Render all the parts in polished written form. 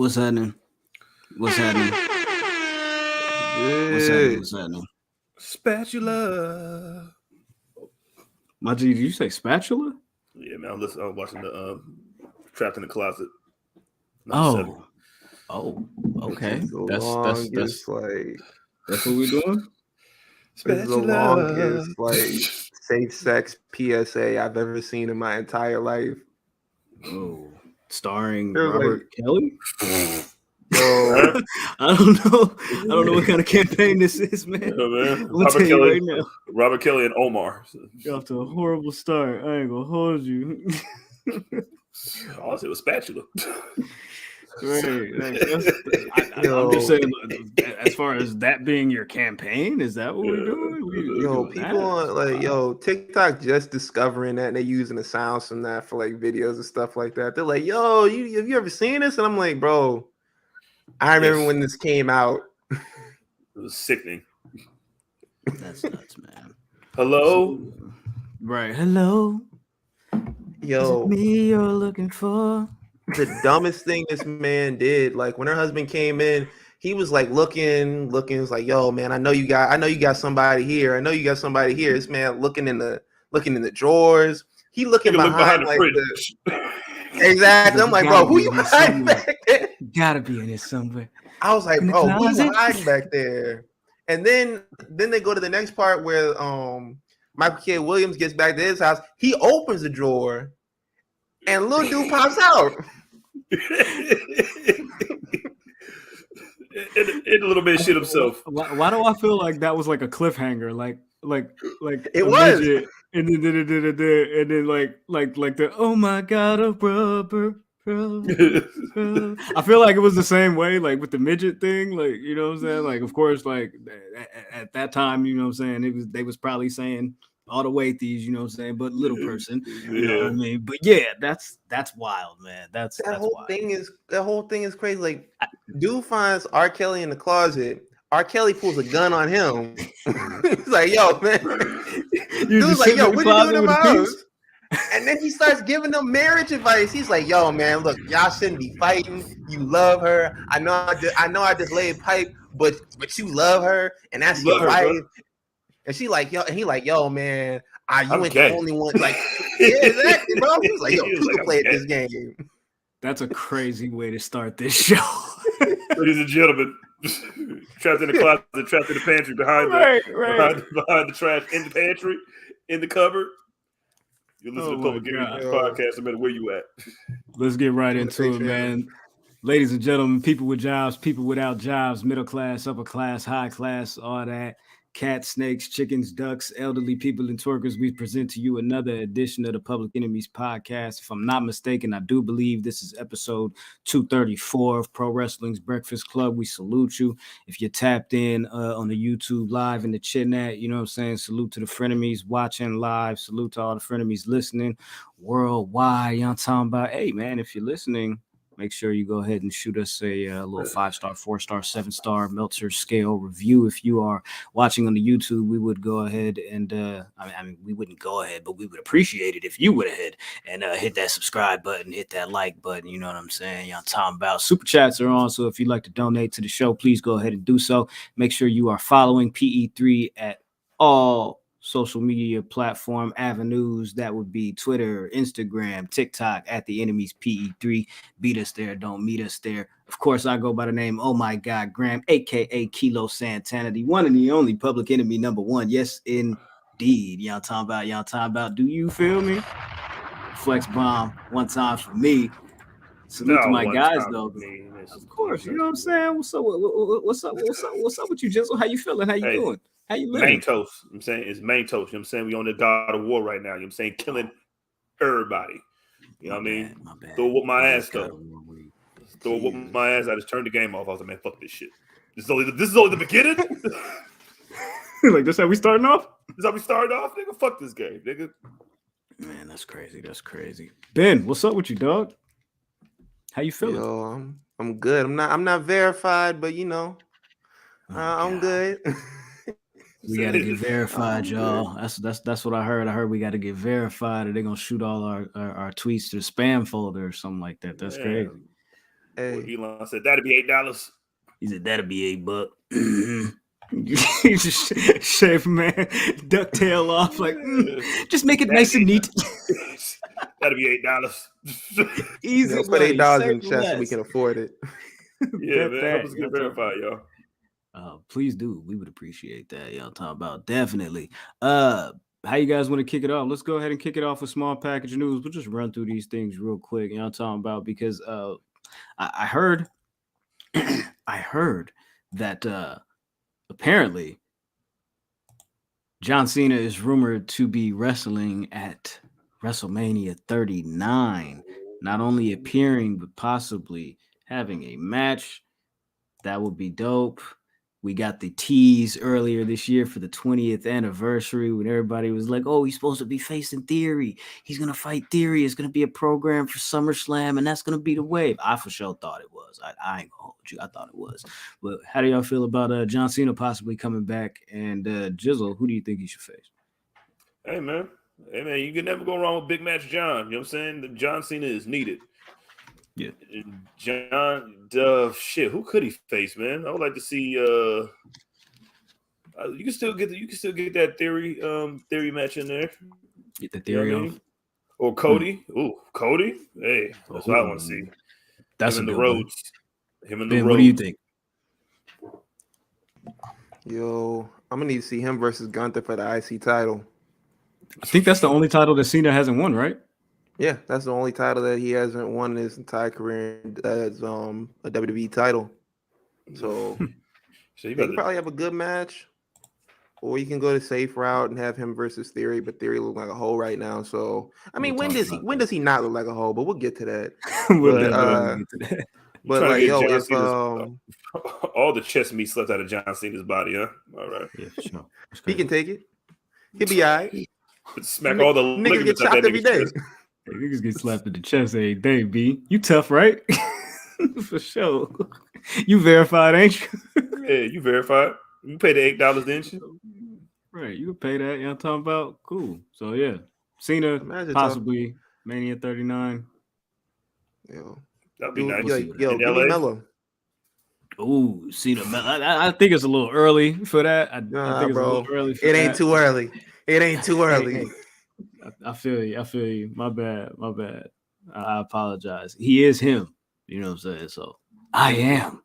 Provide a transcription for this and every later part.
What's happening? What's happening? What's happening? What's happening? Spatula. My G, did you say spatula? Yeah, man. I was watching the Trapped in the Closet. Oh, okay. That's like that's what we're doing. This is the longest safe sex PSA I've ever seen in my entire life. Oh, starring Robert Kelly. Yo, I don't know what kind of campaign this is, man. man. Robert Kelly right now. Robert Kelly and Omar. You're off to a horrible start. I ain't gonna hold you. All I said was spatula. Right. I'm just saying, as far as that being your campaign, is that what we're doing? People on TikTok just discovering that and they're using the sounds from that for like videos and stuff like that. They're like, yo, have you ever seen this? And I'm like, bro, I remember when this came out. It was sickening. That's nuts, man. Hello? Right. Hello. Yo. Is it me you're looking for? The dumbest thing this man did, like when her husband came in, he was like looking, was like, yo, man, I know you got somebody here. This man looking in the drawers. He looking behind like the exactly. I'm like, bro, who you hiding back there? Gotta be in there somewhere. I was like, bro, who you hiding back there? And then they go to the next part where Michael K. Williams gets back to his house. He opens the drawer, and little dude pops out. In a little bit shit himself. Why do I feel like that was like a cliffhanger? Like it was. Midget, and then like the oh my god, a rubber. I feel like it was the same way, like with the midget thing, like you know what I'm saying. Like of course, like at that time, you know what I'm saying. They was probably saying all the way these, you know what I'm saying, but little person, you know what I mean. But yeah, that's wild, man. That whole thing is crazy. Like, dude finds R. Kelly in the closet. R. Kelly pulls a gun on him. He's like, yo, man. Dude's like, yo, what are you doing in my house? And then he starts giving them marriage advice. He's like, yo, man, look, y'all shouldn't be fighting. You love her. I know I just laid pipe, but you love her, and that's your wife. Bro. And she like, yo, and he like, yo, man, you ain't the only one. Like, yeah, exactly, bro. He was like, yo, you can play at this game. That's a crazy way to start this show. Ladies and gentlemen, trapped in the closet, trapped in the pantry, behind the trash, in the pantry, in the cupboard. You listen to Public Enemy Podcast, no matter where you at. Let's get right into it, man. Ladies and gentlemen, people with jobs, people without jobs, middle class, upper class, high class, all that. Cats, snakes, chickens, ducks, elderly people, and twerkers, we present to you another edition of the Public Enemies Podcast. If I'm not mistaken, I do believe this is episode 234 of Pro Wrestling's Breakfast Club. We salute you. If you're tapped in on the YouTube live in the Chitnat, you know what I'm saying? Salute to the frenemies watching live. Salute to all the frenemies listening worldwide. You know what I'm talking about? Hey, man, if you're listening, make sure you go ahead and shoot us a little 5-star, 4-star, 7-star Meltzer scale review. If you are watching on the YouTube, we would go ahead and we wouldn't go ahead, but we would appreciate it if you would ahead and hit that subscribe button, hit that like button. You know what I'm saying? Y'all talking about super chats are on. So if you'd like to donate to the show, please go ahead and do so. Make sure you are following PE3 at all social media platform avenues. That would be Twitter, Instagram, TikTok at the enemies PE3. Beat us there, don't meet us there. Of course, I go by the name Oh My God Graham, aka Kilo Santana, the one and the only public enemy number one. Yes, indeed. Y'all talking about do you feel me? Flex bomb one time for me. Salute to my guys though. Of course, you know what I'm saying? What's up with you, Jizzle? How you feeling? How you doing? How you living? Main toast. I'm saying it's main toast. You know what I'm saying? We on the God of War right now. You know what I'm saying? Killing everybody. You know what I mean? Throw whoop my ass though. Throw whoop my ass. I just turned the game off. I was like, man, fuck this shit. This is only the beginning. Like this how we starting off? This how we started off? Nigga, fuck this game, nigga. Man, that's crazy. Ben, what's up with you, dog? How you feeling? Yo, I'm good. I'm not verified, but you know, I'm good. We gotta get verified, y'all. That's what I heard. I heard we gotta get verified, or they're gonna shoot all our tweets to the spam folder or something like that. That's crazy. Hey. Elon said that'd be $8. He said that'd be $8. He just shave man, ducktail off, like just make it nice and neat. That'd be $8. Easy. Put $8 in the chest so we can afford it. Yeah, man. Help us get verified, y'all. Please do. We would appreciate that. Y'all talk about definitely. How you guys want to kick it off? Let's go ahead and kick it off with small package news. We'll just run through these things real quick. Y'all talking about because I heard that apparently John Cena is rumored to be wrestling at WrestleMania 39, not only appearing but possibly having a match. That would be dope. We got the tease earlier this year for the 20th anniversary when everybody was like, oh, he's supposed to be facing Theory. He's going to fight Theory. It's going to be a program for SummerSlam, and that's going to be the wave. I for sure thought it was. I ain't going to hold you. I thought it was. But how do y'all feel about John Cena possibly coming back? And Jizzle, who do you think he should face? Hey, man. You can never go wrong with Big Match John. You know what I'm saying? The John Cena is needed. Yeah, John. Who could he face, man? I would like to see. You can still get that Theory match in there. Get the Theory off. Or Cody. Ooh, Cody. Hey, that's what I want to see. That's him in the roads. Him in the roads. What do you think? Yo, I'm gonna need to see him versus Gunther for the IC title. I think that's the only title that Cena hasn't won, right? Yeah, that's the only title that he hasn't won in his entire career as a WWE title. So he can probably have a good match, or you can go the safe route and have him versus Theory. But Theory looks like a hole right now. So I mean, when does he not look like a hole? But we'll get to that. But like, yo, if all the chest meat slept out of John Cena's body, huh? All right, yeah, for sure. He can take it. He'll be all right. Smack all the niggas get chopped every day. Hey, niggas get slapped in the chest every day, B. You tough, right? For sure. You verified, ain't you? Yeah, you verified. You paid the $8, didn't you? Right, you can pay that. You know what I'm talking about? Cool. So, yeah. Cena, possibly Mania 39. Yo. That'd be nice. Yo, give me Mello. Ooh, Cena. I think it's a little early for that. I think it's bro. A little early for it ain't too early. It ain't too early. I feel you. My bad. I apologize. He is him. You know what I'm saying? So I am.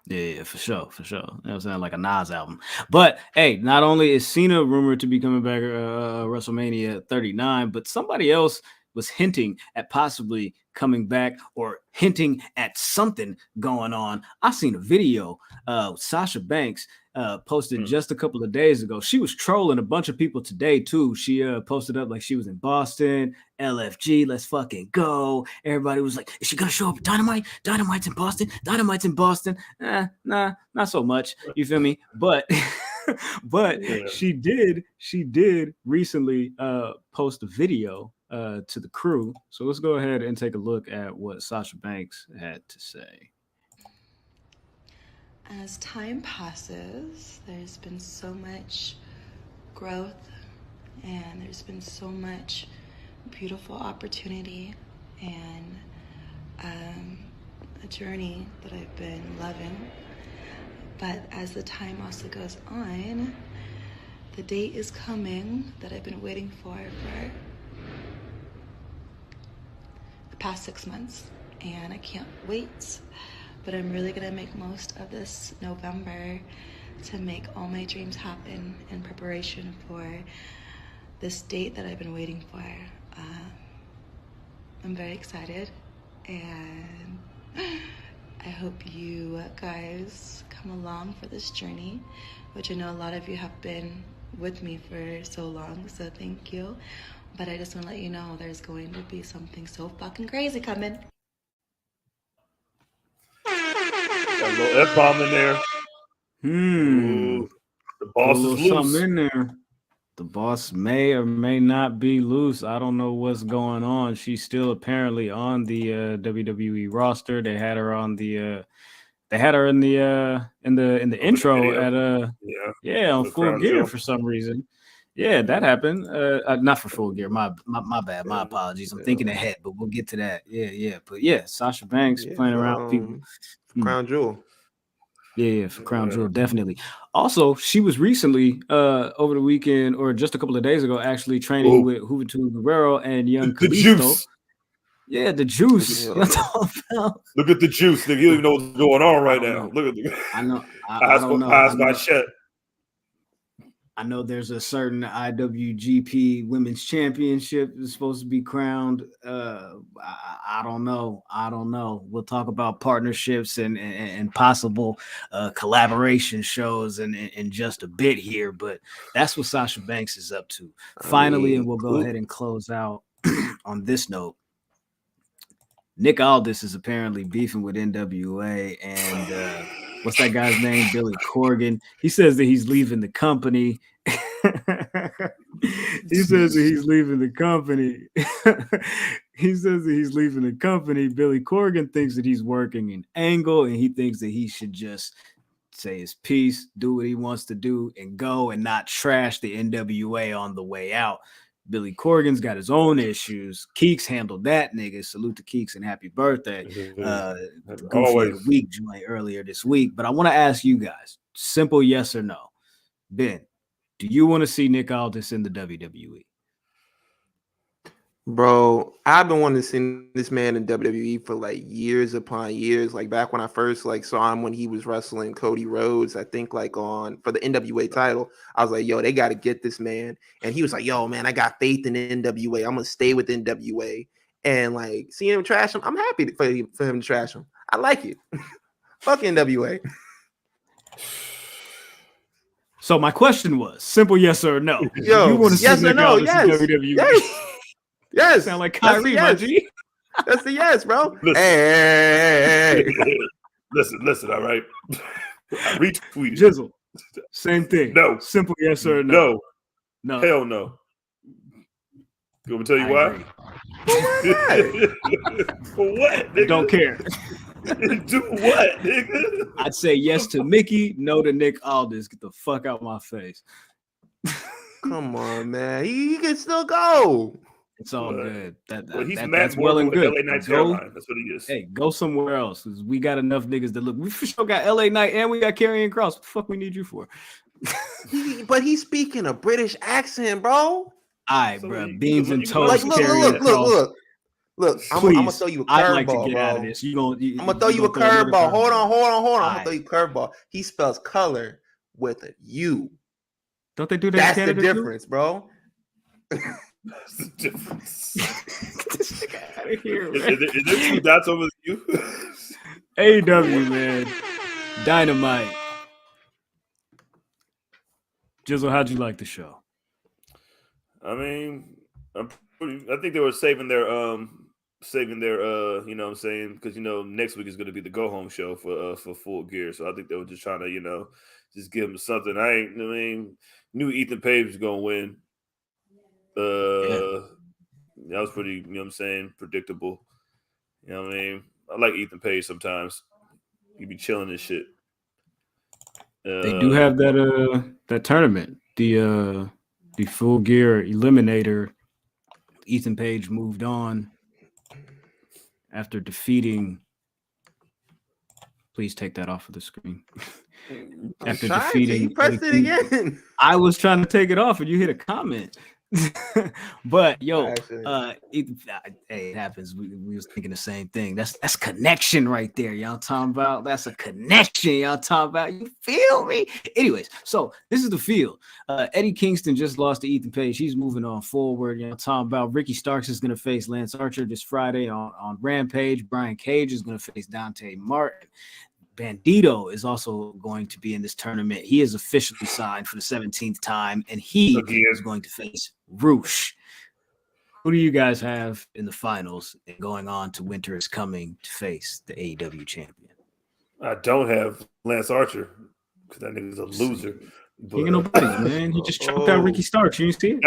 Yeah, for sure. You know what I'm saying? Like a Nas album. But hey, not only is Cena rumored to be coming back WrestleMania 39, but somebody else was hinting at possibly coming back or hinting at something going on. I seen a video Sasha Banks posted just a couple of days ago. She was trolling a bunch of people today too. She posted up like she was in Boston, LFG, let's fucking go. Everybody was like, is she gonna show up at Dynamite? Dynamite's in Boston. Nah, not so much. You feel me? But yeah. she did recently post a video to the crew. So let's go ahead and take a look at what Sasha Banks had to say. As time passes, there's been so much growth and there's been so much beautiful opportunity and a journey that I've been loving. But as the time also goes on, the date is coming that I've been waiting for the past 6 months, and I can't wait. But I'm really gonna make most of this November to make all my dreams happen in preparation for this date that I've been waiting for. I'm very excited, and I hope you guys come along for this journey, which I know a lot of you have been with me for so long, so thank you. But I just want to let you know there's going to be something so fucking crazy coming. Got a little F-bomb in there. Ooh, the boss is loose. Something in there. The boss may or may not be loose. I don't know what's going on. She's still apparently on the WWE roster. They had her on the they had her in the intro at on Full Gear for some reason. Yeah, that happened. Not for Full Gear. My bad. My apologies. I'm thinking ahead, but we'll get to that. Yeah. But yeah, Sasha Banks playing around people. Crown Jewel. Yeah, for Crown Jewel, definitely. Also, she was recently over the weekend or just a couple of days ago actually training with Juventud Guerrero and Young Kalisto. Juice. Yeah, the juice. Look at the juice, nigga. You don't even know what's going on right now. Look at the I know. I don't know. Eyes wide shut. I know there's a certain IWGP Women's Championship is supposed to be crowned. I don't know. We'll talk about partnerships and possible collaboration shows in just a bit here, but that's what Sasha Banks is up to. Finally, and we'll go ahead and close out on this note. Nick Aldis is apparently beefing with NWA and what's that guy's name? Billy Corgan. He says that he's leaving the company. He says that he's leaving the company. Billy Corgan thinks that he's working an angle and he thinks that he should just say his piece, do what he wants to do, and go and not trash the NWA on the way out. Billy Corgan's got his own issues. Keeks handled that, nigga. Salute to Keeks and happy birthday. Goofy of the week joint earlier this week. But I want to ask you guys, simple yes or no. Ben, do you want to see Nick Aldis in the WWE? Bro, I've been wanting to see this man in WWE for like years upon years. Like back when I first saw him when he was wrestling Cody Rhodes, I think for the NWA title, I was like, yo, they got to get this man. And he was like, yo, man, I got faith in NWA. I'm gonna stay with NWA. And seeing him trash him, I'm happy for him to trash him. I like it. Fuck NWA. So my question was simple yes or no. Yo, you want to yes see or Nick no? Aldis Yes. in WWE? Yes. Sound like Kyrie, yes. G. That's the yes, bro. Listen. Hey. Listen, all right. I retweeted. Jizzle. Same thing. No. Simple yes or no. No. Hell no. You want me to tell you why? For what? Nigga? Don't care. Do what, nigga? I'd say yes to Mickey, no to Nick Aldis. Get the fuck out my face. Come on, man. He can still go. It's all good. That's well and good. LA Knight's hairline. That's what he is. Hey, go somewhere else. We got enough niggas that look. We for sure got LA Knight and we got Karrion Kross. What the fuck we need you for? But he's speaking a British accent, bro. All right, bro. Beans and toast. Look, I'm gonna throw you a curveball, bro. I'm gonna throw you a curveball. Hold on. I'm gonna throw you a curveball. He spells color with a U. Don't they do that? That's in Canada the difference, bro. That's the difference. Get this nigga out of here, Is there two dots over the U? AEW, man. Dynamite. Jizzle, how'd you like the show? I mean, I think they were saving their you know what I'm saying, because next week is going to be the go home show for Full Gear, so I think they were just trying to just give them something. Knew Ethan Page was going to win. That was pretty, you know what I'm saying, predictable. You know what I mean? I like Ethan Page sometimes. He be chilling and shit. They do have that tournament, the Full Gear Eliminator. Ethan Page moved on after defeating. Please take that off of the screen. After defeating, you pressed it again. I was trying to take it off, and you hit a comment. But it happens. We was thinking the same thing. That's connection right there. Y'all talking about? That's a connection. Y'all talking about? You feel me? Anyways, so this is the field. Eddie Kingston just lost to Ethan Page. He's moving on forward. Y'all talking about? Ricky Starks is going to face Lance Archer this Friday on Rampage. Brian Cage is going to face Dante Martin. Bandito is also going to be in this tournament. He is officially signed for the 17th time, and he is going to face Roosh. Who do you guys have in the finals and going on to Winter is Coming to face the AEW champion? I don't have Lance Archer because that nigga's a loser. He ain't nobody, man. He just choked out Ricky Starks. You see it?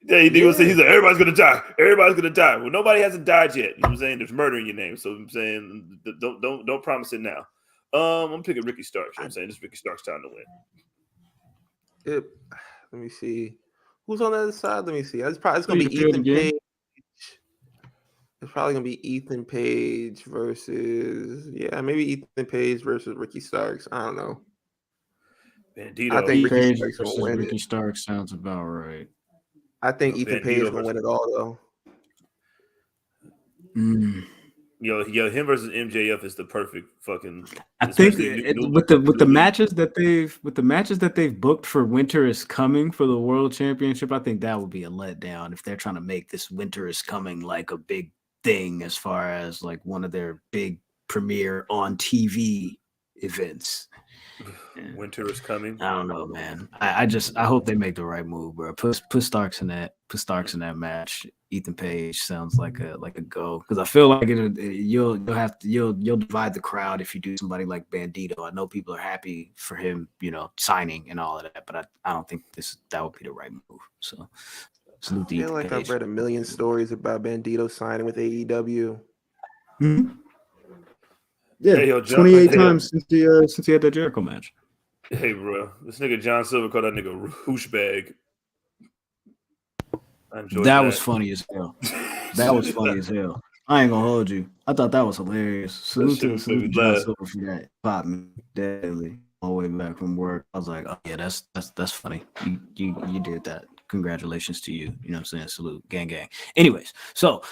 Yeah, he's like, everybody's gonna die. Everybody's gonna die. Well, nobody hasn't died yet. You know what I'm saying? There's murder in your name. So I'm saying don't promise it now. I'm picking Ricky Starks. You know what I'm saying? It's Ricky Starks' time to win. Let me see. Who's on the other side? Let me see. It's gonna be Ethan Page. It's probably gonna be Ethan Page versus maybe Ethan Page versus Ricky Starks. I don't know. Bandito. I think Ricky Starks versus Ricky Starks sounds about right. I think Ethan Page is gonna win it all though. Yo, him versus MJF is the perfect fucking. I think with the matches that they've booked for Winter is Coming for the World Championship, I think that would be a letdown if they're trying to make this Winter is Coming like a big thing as far as like one of their big premiere on TV events. Winter is coming. I don't know, man. I hope they make the right move, bro. Put Starks in that. Put Starks in that match. Ethan Page sounds like a go, because I feel like you'll divide the crowd if you do somebody like Bandito. I know people are happy for him, signing and all of that, but I don't think that would be the right move. So salute to Ethan Page. I've read a million stories about Bandito signing with AEW. Mm-hmm. Yeah, hey, 28 times since he had that Jericho match. Hey, bro, this nigga John Silver called that nigga Hooshbag. That was funny as hell. That was funny as hell. I ain't gonna hold you. I thought that was hilarious. Salute to John Silver for that. Pop me daily all the way back from work. I was like, oh yeah, that's funny. You did that. Congratulations to you. You know what I'm saying? Salute. Gang. Anyways, so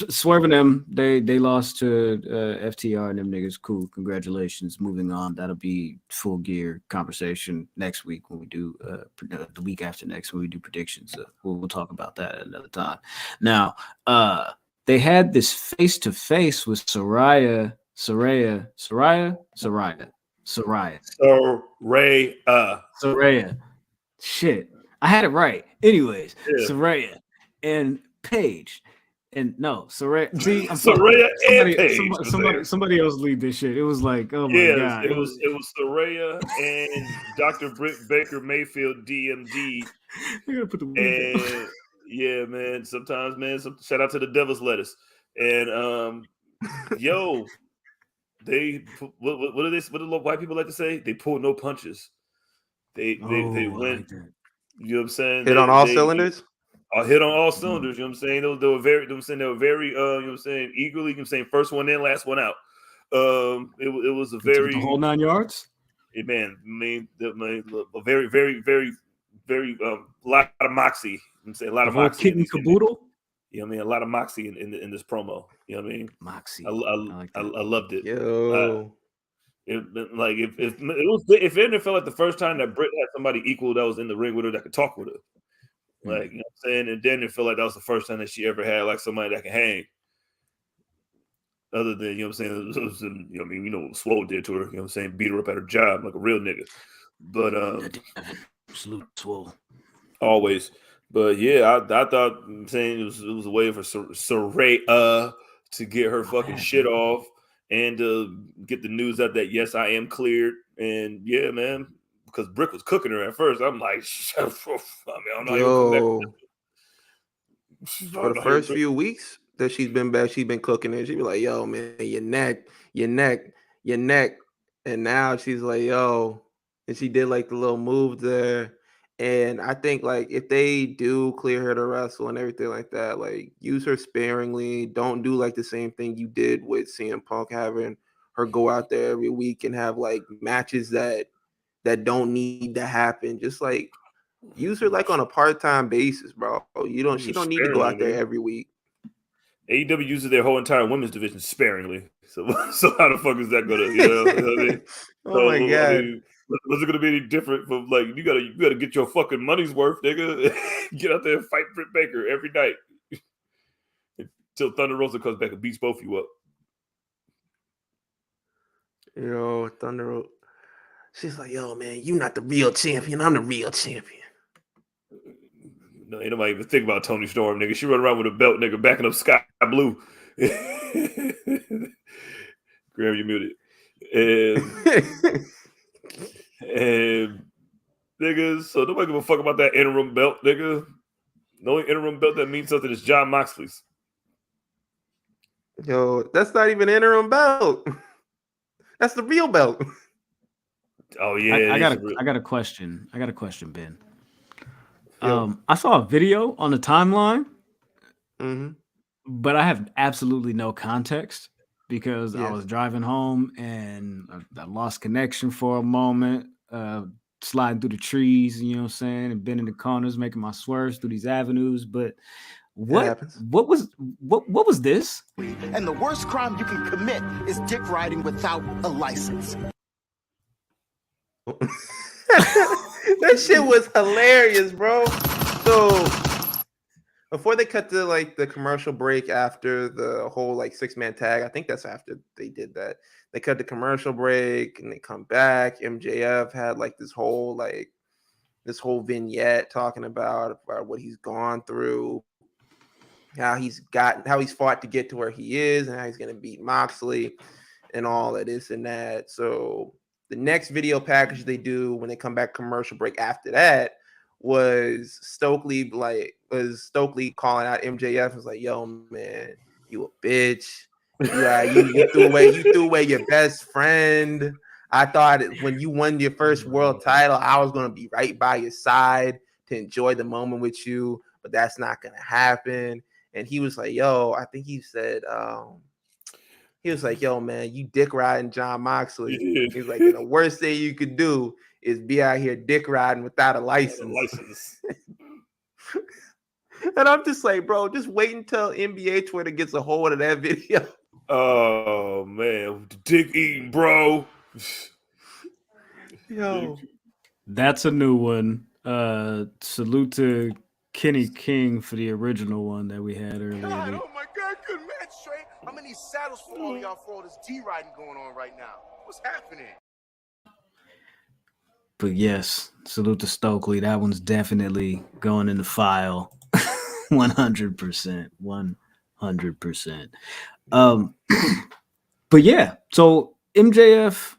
Swerve and them, they lost to FTR and them niggas. Cool. Congratulations. Moving on. That'll be full gear conversation next week when we do the week after next when we do predictions. We'll talk about that at another time. Now, they had this face-to-face with Saraya. Shit. I had it right. Anyways, yeah. Saraya and Paige. And no, Saraya. See, I'm Saraya and Paige. Somebody else lead this shit. It was like, oh my god. It was Saraya and Dr. Britt Baker Mayfield DMD. I gotta put the yeah, man. Sometimes, man. Shout out to the Devil's Lettuce. And yo, they what do the white people like to say? They pulled no punches. They went. Like you know what I'm saying? Hit on all cylinders? Hit on all cylinders. You know what I'm saying? They were very, you know what I'm saying, eagerly, you know what I'm saying, first one in, last one out. It was a very. The whole 9 yards? Man, a very, very, very, very, lot of moxie. I'm saying a lot of moxie. Kitten caboodle? You know what I mean? A lot of moxie in this promo. You know what I mean? Moxie. I loved it. Yo. If it didn't feel like the first time that Britt had somebody equal that was in the ring with her that could talk with her, like, you know what I'm saying, and then it felt like that was the first time that she ever had like somebody that can hang. Other than, you know what I'm saying, Swole did to her, you know what I'm saying, beat her up at her job like a real nigga. But salute Swole. Always. But yeah, I thought, I'm saying it was a way for Saraya to get her fucking shit off. And get the news out that, yes, I am cleared. And, yeah, man, because Brick was cooking her at first. I'm like, I don't know. Yo, for the first few weeks that she's been back, she's been cooking it. She'd be like, yo, man, your neck. And now she's like, yo. And she did, like, the little move there. And I think, like, if they do clear her to wrestle and everything like that, like, use her sparingly. Don't do, like, the same thing you did with CM Punk, having her go out there every week and have, like, matches that don't need to happen. Just, like, use her, like, on a part-time basis, bro. She don't need to go out there every week. AEW uses their whole entire women's division sparingly. So how the fuck is that going to, you know what I mean? Oh, my God. I mean, was it going to be any different from, like, you gotta get your fucking money's worth, nigga. Get out there and fight Britt Baker every night until Thunder Rosa comes back and beats both of you up. Yo, Thunder Rosa. She's like, yo, man, you not the real champion. I'm the real champion. No, ain't nobody even think about Toni Storm, nigga. She run around with a belt, nigga, backing up Sky Blue. Graham, you muted. And niggas, so nobody give a fuck about that interim belt, nigga. The only interim belt that means something is Jon Moxley's. Yo, that's not even an interim belt. That's the real belt. Oh yeah, I got a question. Ben. I saw a video on the timeline, Mm-hmm. but I have absolutely no context because I Yes. was driving home and I lost connection for a moment, sliding through the trees, you know what I'm saying, and bending the corners, making my swerves through these avenues. But what was this? And the worst crime you can commit is dick riding without a license. That shit was hilarious, bro. So before they cut to like the commercial break after the whole like 6-man tag, I think that's after they did that. They cut the commercial break and they come back. MJF had like this whole vignette talking about what he's gone through, how he's fought to get to where he is, and how he's gonna beat Moxley and all of this and that. So the next video package they do when they come back commercial break after that was Stokely calling out MJF. Was like, yo, man, you a bitch. You threw away your best friend. I thought when you won your first world title, I was gonna be right by your side to enjoy the moment with you, but that's not gonna happen. And he was like, yo, I think he said, he was like, yo, man, you dick riding John Moxley. He's like, the worst thing you could do is be out here dick riding without a license. And I'm just like, bro, just wait until NBA Twitter gets a hold of that video. Oh, man. Dick eating, bro. Yo. That's a new one. Salute to Kenny King for the original one that we had earlier. God, oh my God, good match, straight. I'm in these saddles for all y'all for all this D-riding going on right now. What's happening? But yes, salute to Stokely. That one's definitely going in the file. 100%. 100%. But yeah, so MJF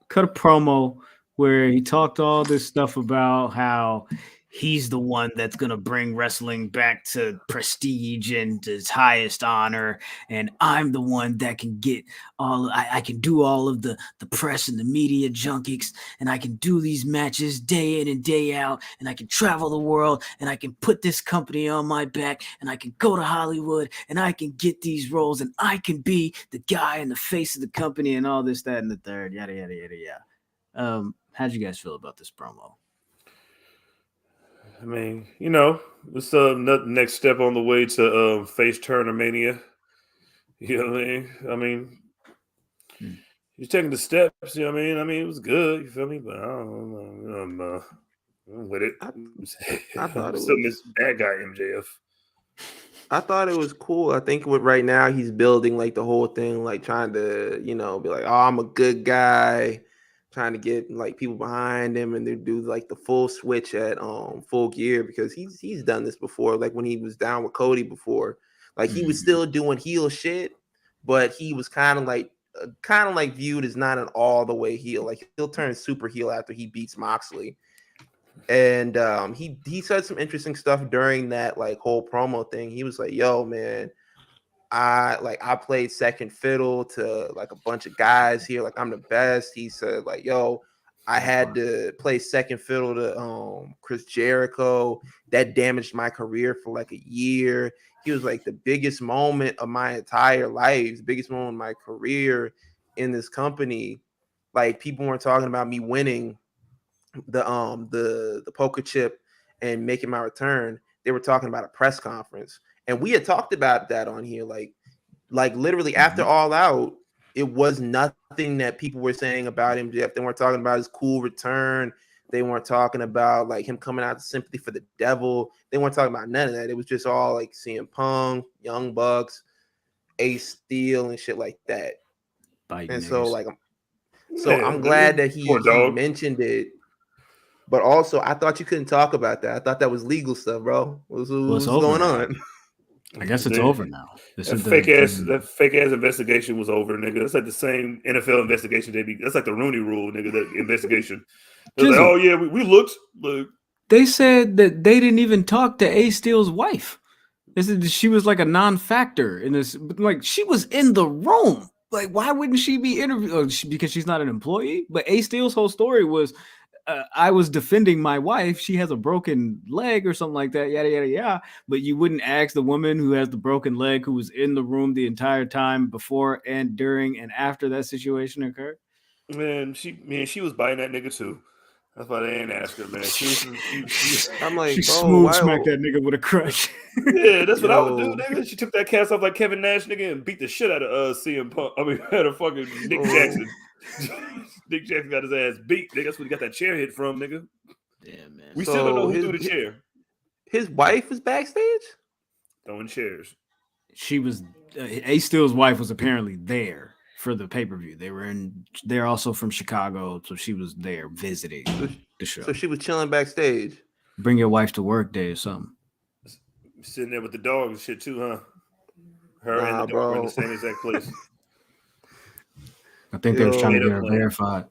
cut a promo where he talked all this stuff about how he's the one that's going to bring wrestling back to prestige and to its highest honor. And I'm the one that can get I can do all of the press and the media junkies, and I can do these matches day in and day out, and I can travel the world, and I can put this company on my back, and I can go to Hollywood, and I can get these roles, and I can be the guy in the face of the company and all this, that, and the third, yada, yada, yada, yada. How'd you guys feel about this promo? I mean, it's the next step on the way to face Turnermania. You know what I mean? He's taking the steps. You know what I mean? It was good. You feel me? But I don't know. I'm with it. I thought it still miss bad guy MJF. I thought it was cool. I think right now he's building like the whole thing, like trying to, be like, oh, I'm a good guy. Trying to get like people behind him and they do like the full switch at Full Gear, because he's done this before. Like when he was down with Cody before, like he was still doing heel shit, but he was kind of like viewed as not an all the way heel. Like he'll turn super heel after he beats Moxley. And he said some interesting stuff during that like whole promo thing. He was like, yo, man, I played second fiddle to like a bunch of guys here. Like I'm the best. He said like, yo, I had to play second fiddle to Chris Jericho. That damaged my career for like a year. He was like, the biggest moment of my entire life, the biggest moment of my career in this company. Like people weren't talking about me winning the poker chip and making my return. They were talking about a press conference. And we had talked about that on here, like literally after All Out, it was nothing that people were saying about MJF. They weren't talking about his cool return. They weren't talking about like him coming out to sympathy for the devil. They weren't talking about none of that. It was just all like CM Punk, Young Bucks, Ace Steel, and shit like that. And so like, I'm glad that he mentioned it. But also, I thought you couldn't talk about that. I thought that was legal stuff, bro. What's going on? I guess it's over now. That fake ass investigation was over, nigga. That's like the same NFL investigation. That's like the Rooney Rule, nigga. That investigation. Like, oh yeah, we looked. Like, they said that they didn't even talk to Ace Steel's wife. They said that she was like a non-factor in this. Like she was in the room. Like why wouldn't she be interviewed? Because she's not an employee. But Ace Steel's whole story was, I was defending my wife. She has a broken leg or something like that. Yada yada yada. But you wouldn't ask the woman who has the broken leg, who was in the room the entire time before and during and after that situation occurred. Man, she was biting that nigga too. That's why they ain't ask her, man. I'm like, she bro, smooth why smacked that nigga with a crutch. Yeah, that's what I would do, nigga. She took that cast off like Kevin Nash, nigga, and beat the shit out of CM Punk. I mean, out of fucking Nick Jackson. Nick Jackson got his ass beat. Nigga, that's where he got that chair hit from, nigga. Damn, man. We still don't know who threw the chair. His wife was backstage? Throwing chairs. She was Ace Steel's wife was apparently there for the pay-per-view. They're also from Chicago, so she was there visiting the show. So she was chilling backstage. Bring your wife to work day or something. Sitting there with the dog and shit too, huh? Her and the dog were in the same exact place. I think they was trying to get her verified.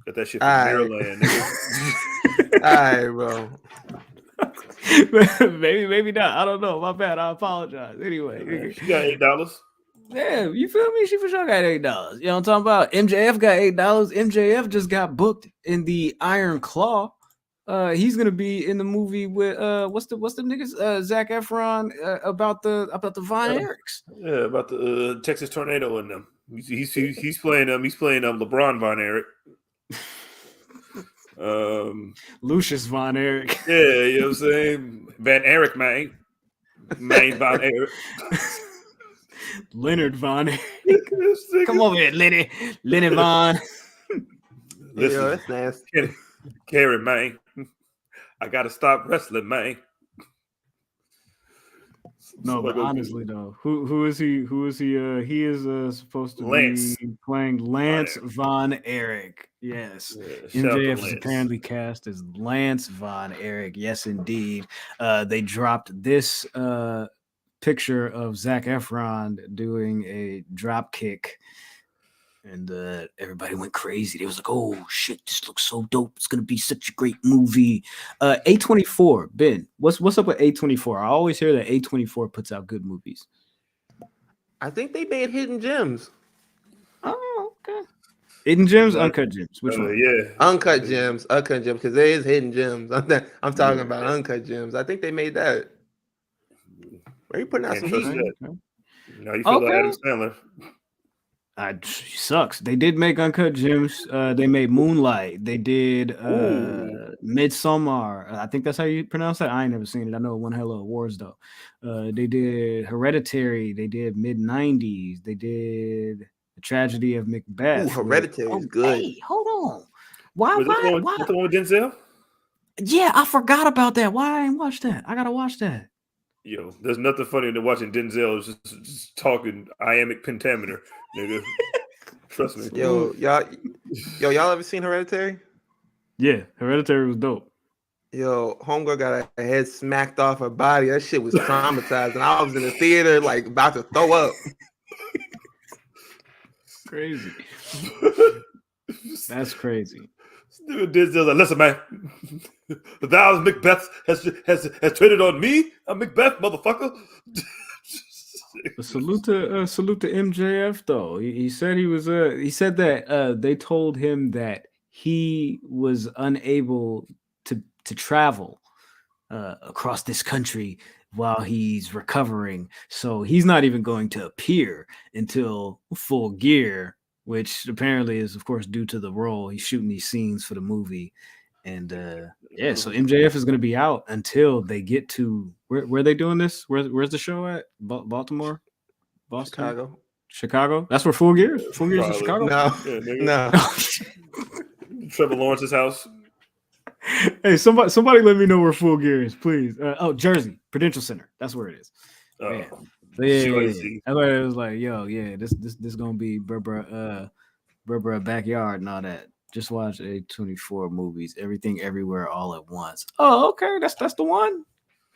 Got that shit from Maryland. All right, bro. maybe not. I don't know. My bad. I apologize. Anyway, she got $8. Yeah, you feel me? She for sure got $8. You know what I'm talking about? MJF got $8. MJF just got booked in the Iron Claw. He's gonna be in the movie with what's the niggas Zac Efron about the Von Erichs. Yeah, about the Texas Tornado in them. He's playing He's playing LeBron Von Erich. Lucius Von Erich. Yeah, you know what I'm saying? Van Erich, man Von Erich. Leonard Von Erich. Come over here, Lenny Von. Listen, yo, that's nasty. Carrie, man. I gotta stop wrestling, man. No, but honestly though, who is he? He is supposed to be playing Lance Von Erich. Yes, yeah, MJF is apparently cast as Lance Von Erich. Yes, indeed. They dropped this picture of Zac Efron doing a drop kick. And everybody went crazy. They was like, "Oh shit, this looks so dope! It's gonna be such a great movie." A24, Ben, what's up with A24? I always hear that A24 puts out good movies. I think they made Hidden Gems. Oh, okay. Hidden Gems, Uncut Gems. Which one? Yeah, Uncut Gems, because there is Hidden Gems. I'm talking about Uncut Gems. I think they made that. Are you putting out some heat? No, you feel like Adam Sandler. Sucks. They did make Uncut Gems. They made Moonlight. They did Midsommar. I think that's how you pronounce that. I ain't never seen it. I know it won hella awards though. They did Hereditary. They did mid-90s. They did The Tragedy of Macbeth. Ooh, Hereditary is good. Hey, hold on. Why? The one with Denzel? Yeah, I forgot about that. Why I ain't watched that? I gotta watch that. Yo, there's nothing funnier than watching Denzel just talking iambic pentameter, nigga. Trust me. Y'all ever seen Hereditary? Yeah, Hereditary was dope. Yo, homegirl got her head smacked off her body. That shit was traumatizing. I was in the theater like about to throw up. Crazy. That's crazy. Denzel's like, listen, man. Thou Macbeth has traded on me. I'm Macbeth, motherfucker. Salute to MJF though. He said he said that they told him that he was unable to travel across this country while he's recovering. So he's not even going to appear until Full Gear, which apparently is, of course, due to the role. He's shooting these scenes for the movie. And so MJF is going to be out until they get to where are they doing this? Where's the show at? Baltimore? Boston? Chicago? That's where Full Gear is? Full Gear is in Chicago? No. Trevor Lawrence's house. Hey, somebody let me know where Full Gear is, please. Jersey, Prudential Center. That's where it is. Yeah. That's why it was like, yo, yeah, this gonna be Burbra backyard and all that. Just watch A24 movies, everything, everywhere, all at once. Oh, okay, that's the one.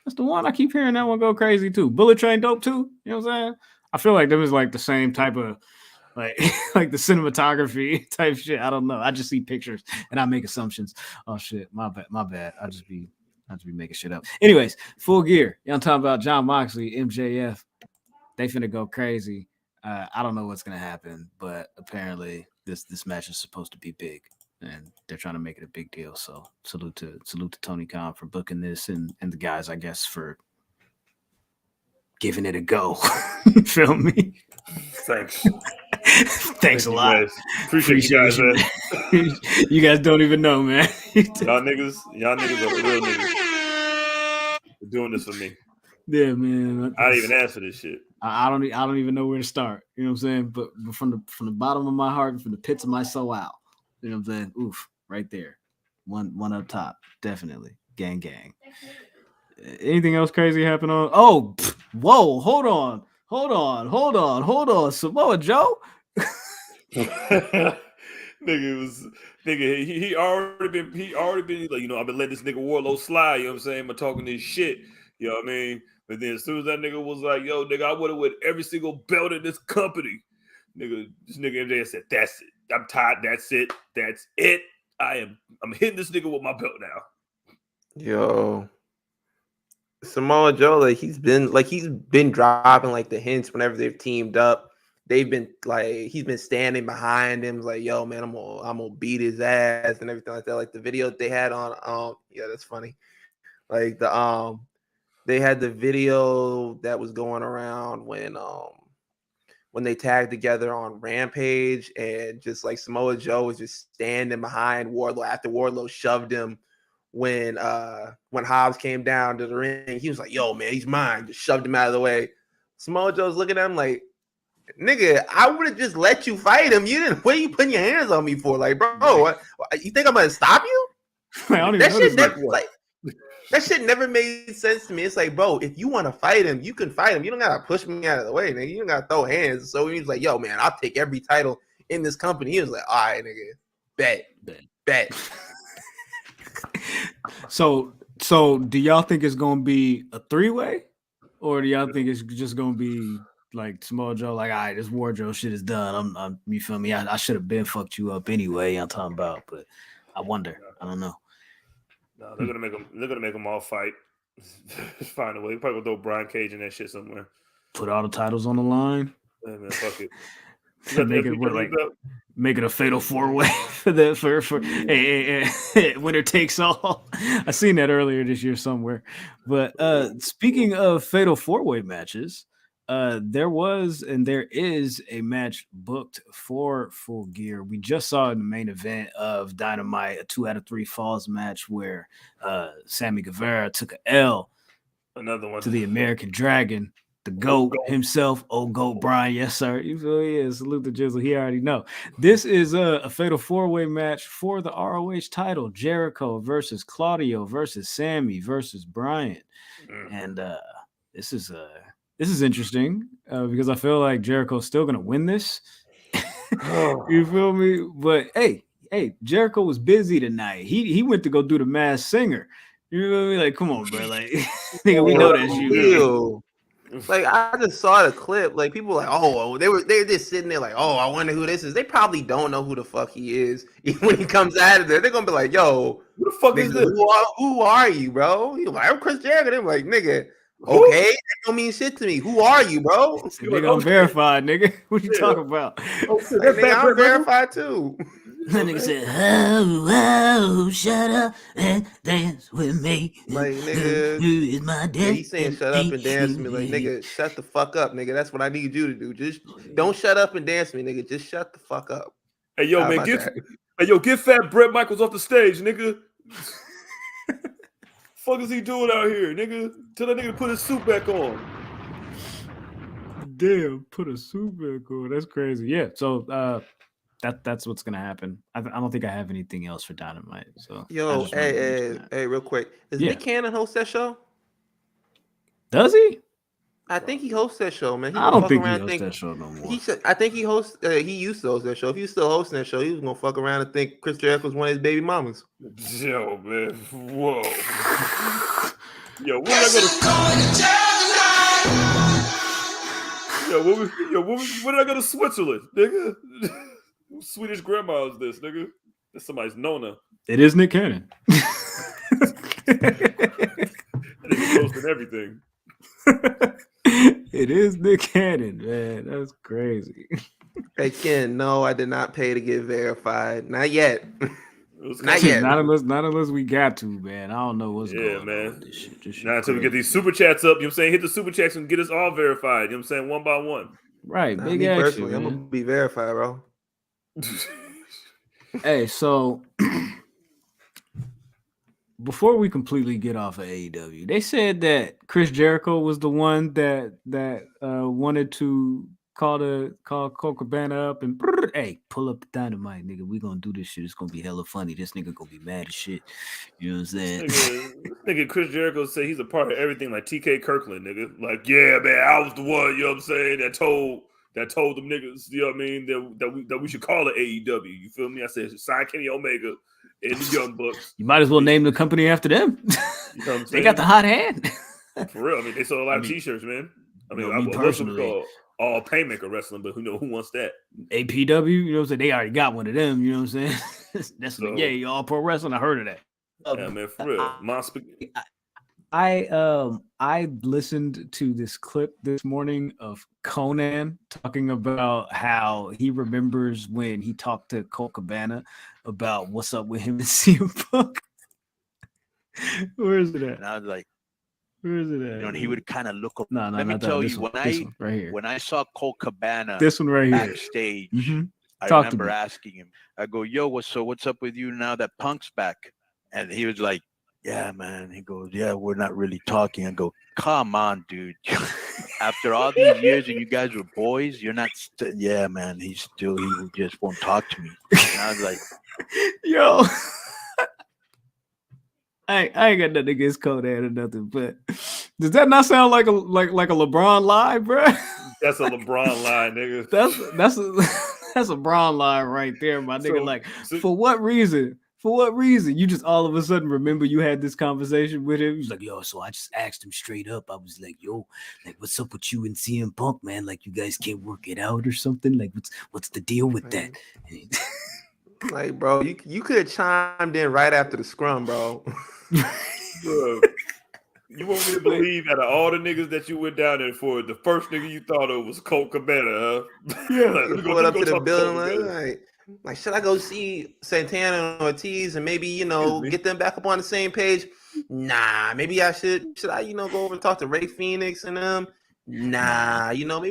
That's the one. I keep hearing that one go crazy too. Bullet Train dope too. You know what I'm saying? I feel like them is like the same type of like the cinematography type shit. I don't know. I just see pictures and I make assumptions. Oh shit, my bad. I just be making shit up. Anyways, Full Gear. You know, I'm talking about John Moxley, MJF. They finna go crazy. I don't know what's gonna happen, but apparently this match is supposed to be big. and they're trying to make it a big deal. So salute to Tony Khan for booking this, and the guys, I guess, for giving it a go. You feel me? Thanks. Thanks a lot. Guys. Appreciate you guys, man. You guys don't even know, man. y'all niggas are the real niggas. You're doing this for me. Yeah, man. I didn't even ask for this shit. I don't even know where to start. You know what I'm saying? But from the bottom of my heart, from the pits of my soul out. You know what I'm saying? Oof, right there. One up top. Definitely. Gang. Anything else crazy happen on? Oh, whoa, hold on. Samoa Joe? Nigga, he already been like, I've been letting this nigga Wardlow slide, you know what I'm saying? I'm talking this shit, you know what I mean? But then as soon as that nigga was like, yo, nigga, I would have won every single belt in this company. Nigga, this nigga MJF said, that's it. I'm tired. That's it. I'm hitting this nigga with my belt now. Yo. Samoa Joe, he's been dropping the hints whenever they've teamed up. They've been he's been standing behind him, yo, man, I'm gonna beat his ass and everything like that. The video they had on yeah, that's funny. They had the video that was going around when they tagged together on Rampage, and just Samoa Joe was just standing behind Wardlow after Wardlow shoved him when Hobbs came down to the ring. He was like, yo, man, he's mine. Just shoved him out of the way. Samoa Joe's looking at him like, nigga, I would have just let you fight him. You didn't. What are you putting your hands on me for? Bro, you think I'm gonna stop you? That shit never made sense to me. It's bro, if you want to fight him, you can fight him. You don't gotta push me out of the way, nigga. You don't gotta throw hands. So he's like, yo, man, I'll take every title in this company. He was like, all right, nigga, bet. So do y'all think it's gonna be a 3-way, or do y'all think it's just gonna be Samoa Joe, all right, this wardrobe shit is done. I'm you feel me? I should have been fucked you up anyway. I'm talking about, but I wonder. I don't know. No, they're gonna make them all fight. Find a way. Probably gonna throw Brian Cage in that shit somewhere. Put all the titles on the line. Yeah, man, fuck it. Make it a fatal 4-way for winner takes all. I seen that earlier this year somewhere. But speaking of fatal 4-way matches, there was and there is a match booked for Full Gear. We just saw in the main event of Dynamite a 2 out of 3 falls match where Sammy Guevara took a L. Another one to the American Dragon. The GOAT himself, old GOAT Brian. Yes, sir. You feel me? Yeah, salute the Jizzle. He already know. This is a fatal 4-way match for the ROH title. Jericho versus Claudio versus Sammy versus Brian. And this is interesting because I feel like Jericho's still gonna win this. You feel me? But hey, Jericho was busy tonight. He went to go do the Masked Singer. You feel me? Come on, bro. Nigga, we know that's you. I just saw the clip. People they're just sitting there I wonder who this is. They probably don't know who the fuck he is. When he comes out of there, they're gonna be like, yo, who the fuck is this? Who are you, bro? You're like, I'm Chris Jericho. They're like, nigga, okay, that don't mean shit to me. Who are you, bro? Nigga, I'm verified, nigga. What you talking about? Nigga, I'm verified too. That nigga said, oh, shut up and dance with me. Nigga, who is my dad? Yeah, he's saying shut up and dance with me. Nigga, shut the fuck up, nigga. That's what I need you to do. Just don't shut up and dance with me, nigga. Just shut the fuck up. Hey, yo, man, get fat Brett Michaels off the stage, nigga. Fuck is he doing out here, nigga? Tell that nigga to put his suit back on. Damn, put a suit back on. That's crazy. Yeah, so that's what's gonna happen. I don't think I have anything else for Dynamite. So yo, hey, real quick, is Nick Cannon host that show? Does he? I think he hosts that show, man. I don't think he hosts that show no more. I think he hosts. He used to host that show. If he was still hosting that show, he was gonna fuck around and think Chris Jericho was one of his baby mamas. Yo, man, whoa. Yo, when did I go to Switzerland, nigga? Swedish grandma is this, nigga? That's somebody's Nona. It is Nick Cannon. And he's posting everything. It is Nick Cannon, man. That's crazy. Hey, Ken, no, I did not pay to get verified. Not yet. Not yet. Not unless we got to, man. I don't know what's going man. on with this shit. This shit not until we get these super chats up. You know what I'm saying? Hit the super chats and get us all verified. You know what I'm saying? One by one. Right. Nah, big me action, personally, man. I'm gonna be verified, bro. Hey, so before we completely get off of AEW, they said that Chris Jericho was the one that wanted to call Colt Cabana up and hey, pull up the dynamite, nigga. We gonna do this shit. It's gonna be hella funny. This nigga gonna be mad as shit. You know what I'm saying? This nigga Chris Jericho say he's a part of everything like TK Kirkland, nigga. Like, yeah, man, I was the one, you know what I'm saying, that told them niggas, you know what I mean, that we should call it AEW. You feel me? I said sign Kenny Omega and the Young Bucks. You might as well name the company after them. You know what I'm They got the hot hand. For real. I mean, they sold a lot of t-shirts, man. I mean, me personally, all Paymaker Wrestling, but who wants that? APW, you know what I'm saying? They already got one of them, you know what I'm saying? That's so, yeah, all pro wrestling. I heard of that. Yeah, man, for real. I listened to this clip this morning of Konan talking about how he remembers when he talked to Colt Cabana about what's up with him and CM Punk. Where is it at? And I was like, where is it at? You know, and he would kind of look. No, let me tell you, when I saw Colt Cabana, this one right backstage, here, I remember asking him. I go, "Yo, what's up with you now that Punk's back?" And he was like, "Yeah, man." He goes, "Yeah, we're not really talking." I go, "Come on, dude. After all these years and you guys were boys, you're not." Yeah, man. He just won't talk to me. And I was like, "Yo." I ain't got nothing against Konan or nothing, but does that not sound like a LeBron lie, bro? That's a LeBron lie, nigga. That's a LeBron lie right there, my nigga. For what reason? For what reason? You just all of a sudden remember you had this conversation with him. He's like, yo, so I just asked him straight up. I was like, yo, like, what's up with you and CM Punk, man? Like, you guys can't work it out or something? Like, what's the deal with that? Like, bro, you could have chimed in right after the scrum, bro. Bro, you want me to believe out of all the niggas that you went down there for, the first nigga you thought of was Colt Cabana, huh? Yeah, like, pulled up to the building like, should I go see Santana and Ortiz and maybe, get them back up on the same page? Nah, maybe I should I, go over and talk to Ray Phoenix and them? Nah, maybe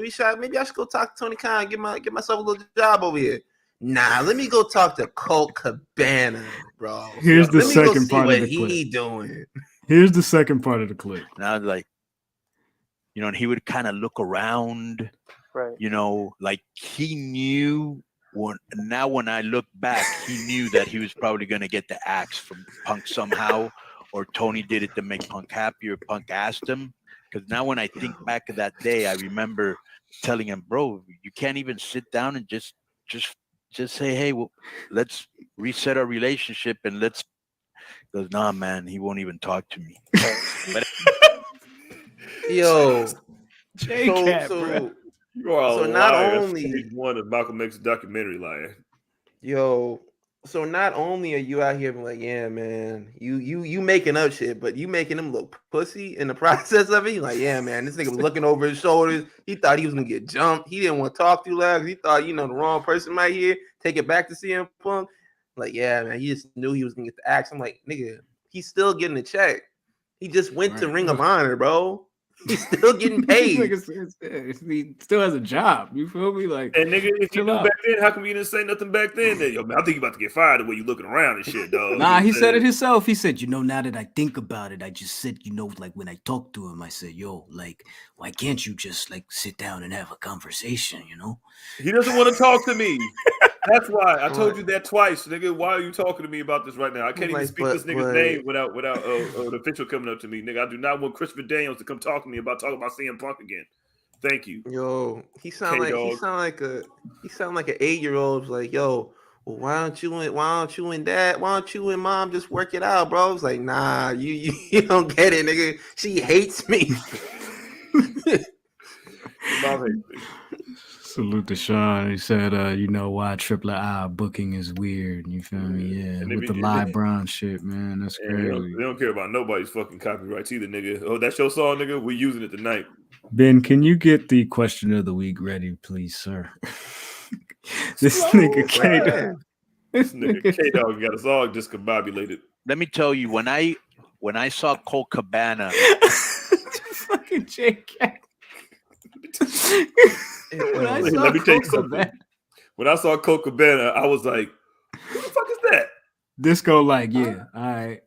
I should go talk to Tony Khan and get myself a little job over here. Nah, let me go talk to Colt Cabana, bro. Here's the second part of the clip. He doing. Here's the second part of the clip. And I was like, and he would kind of look around, right? Like he knew. When I look back, he knew that he was probably going to get the axe from Punk somehow, or Tony did it to make Punk happy, or Punk asked him. Because now when I think back of that day, I remember telling him, bro, you can't even sit down and just say, hey, well, let's reset our relationship and let's. He goes, nah, man, he won't even talk to me. But yo, bro. You are so not only one of Malcolm X's documentary liar. Yo, so not only are you out here like, yeah, man, you making up shit, but you making him look pussy in the process of it. You're like, yeah, man, this nigga was looking over his shoulders. He thought he was gonna get jumped. He didn't want to talk too loud. He thought, the wrong person might hear. Take it back to CM Punk. Like, yeah, man, he just knew he was gonna get the axe. I'm like, nigga, he's still getting a check. He just went to Ring of Honor, bro. He's still getting paid. He still has a job. You feel me? Like, and nigga, if you knew back then, how come you didn't say nothing back then? That, yo, man, I think you about to get fired the way you looking around and shit, dog. Nah, he said it himself. He said, now that I think about it, I just said, like when I talked to him, I said, yo, like, why can't you just like sit down and have a conversation? He doesn't want to talk to me. That's why I told you that twice, nigga. Why are you talking to me about this right now? I can't even speak this nigga's name without an official coming up to me, nigga. I do not want Christopher Daniels to come talk to me about talking about CM Punk again. Thank you. Yo, he sound like an 8-year-old. Like, yo, well, why don't you and mom just work it out, bro? It's like, nah, you don't get it, nigga. She hates me. Mom hates me. Salute to Sean. He said, why Triple I booking is weird. You feel me? Yeah. With the live Brown shit, man. That's crazy. They don't care about nobody's fucking copyrights either, nigga. Oh, that's your song, nigga? We're using it tonight. Ben, can you get the question of the week ready, please, sir? This nigga This nigga K-Dog got us all discombobulated. Let me tell you, when I saw Colt Cabana, fucking JK. Let me tell you something. When I saw Colt Cabana, I was like, "Who the fuck is that?" Disco, like, yeah, all right,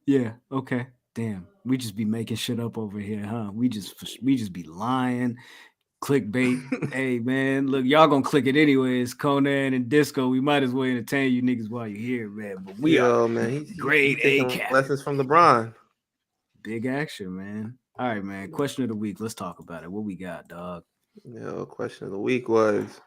yeah, okay. Damn, we just be making shit up over here, huh? We just be lying, clickbait. Hey man, look, y'all gonna click it anyways. Conan and Disco, we might as well entertain you niggas while you're here, man. But we are he's A cap. Lessons from LeBron. Big action, man. All right, man. Question of the week. Let's talk about it. What we got, dog? Question of the week was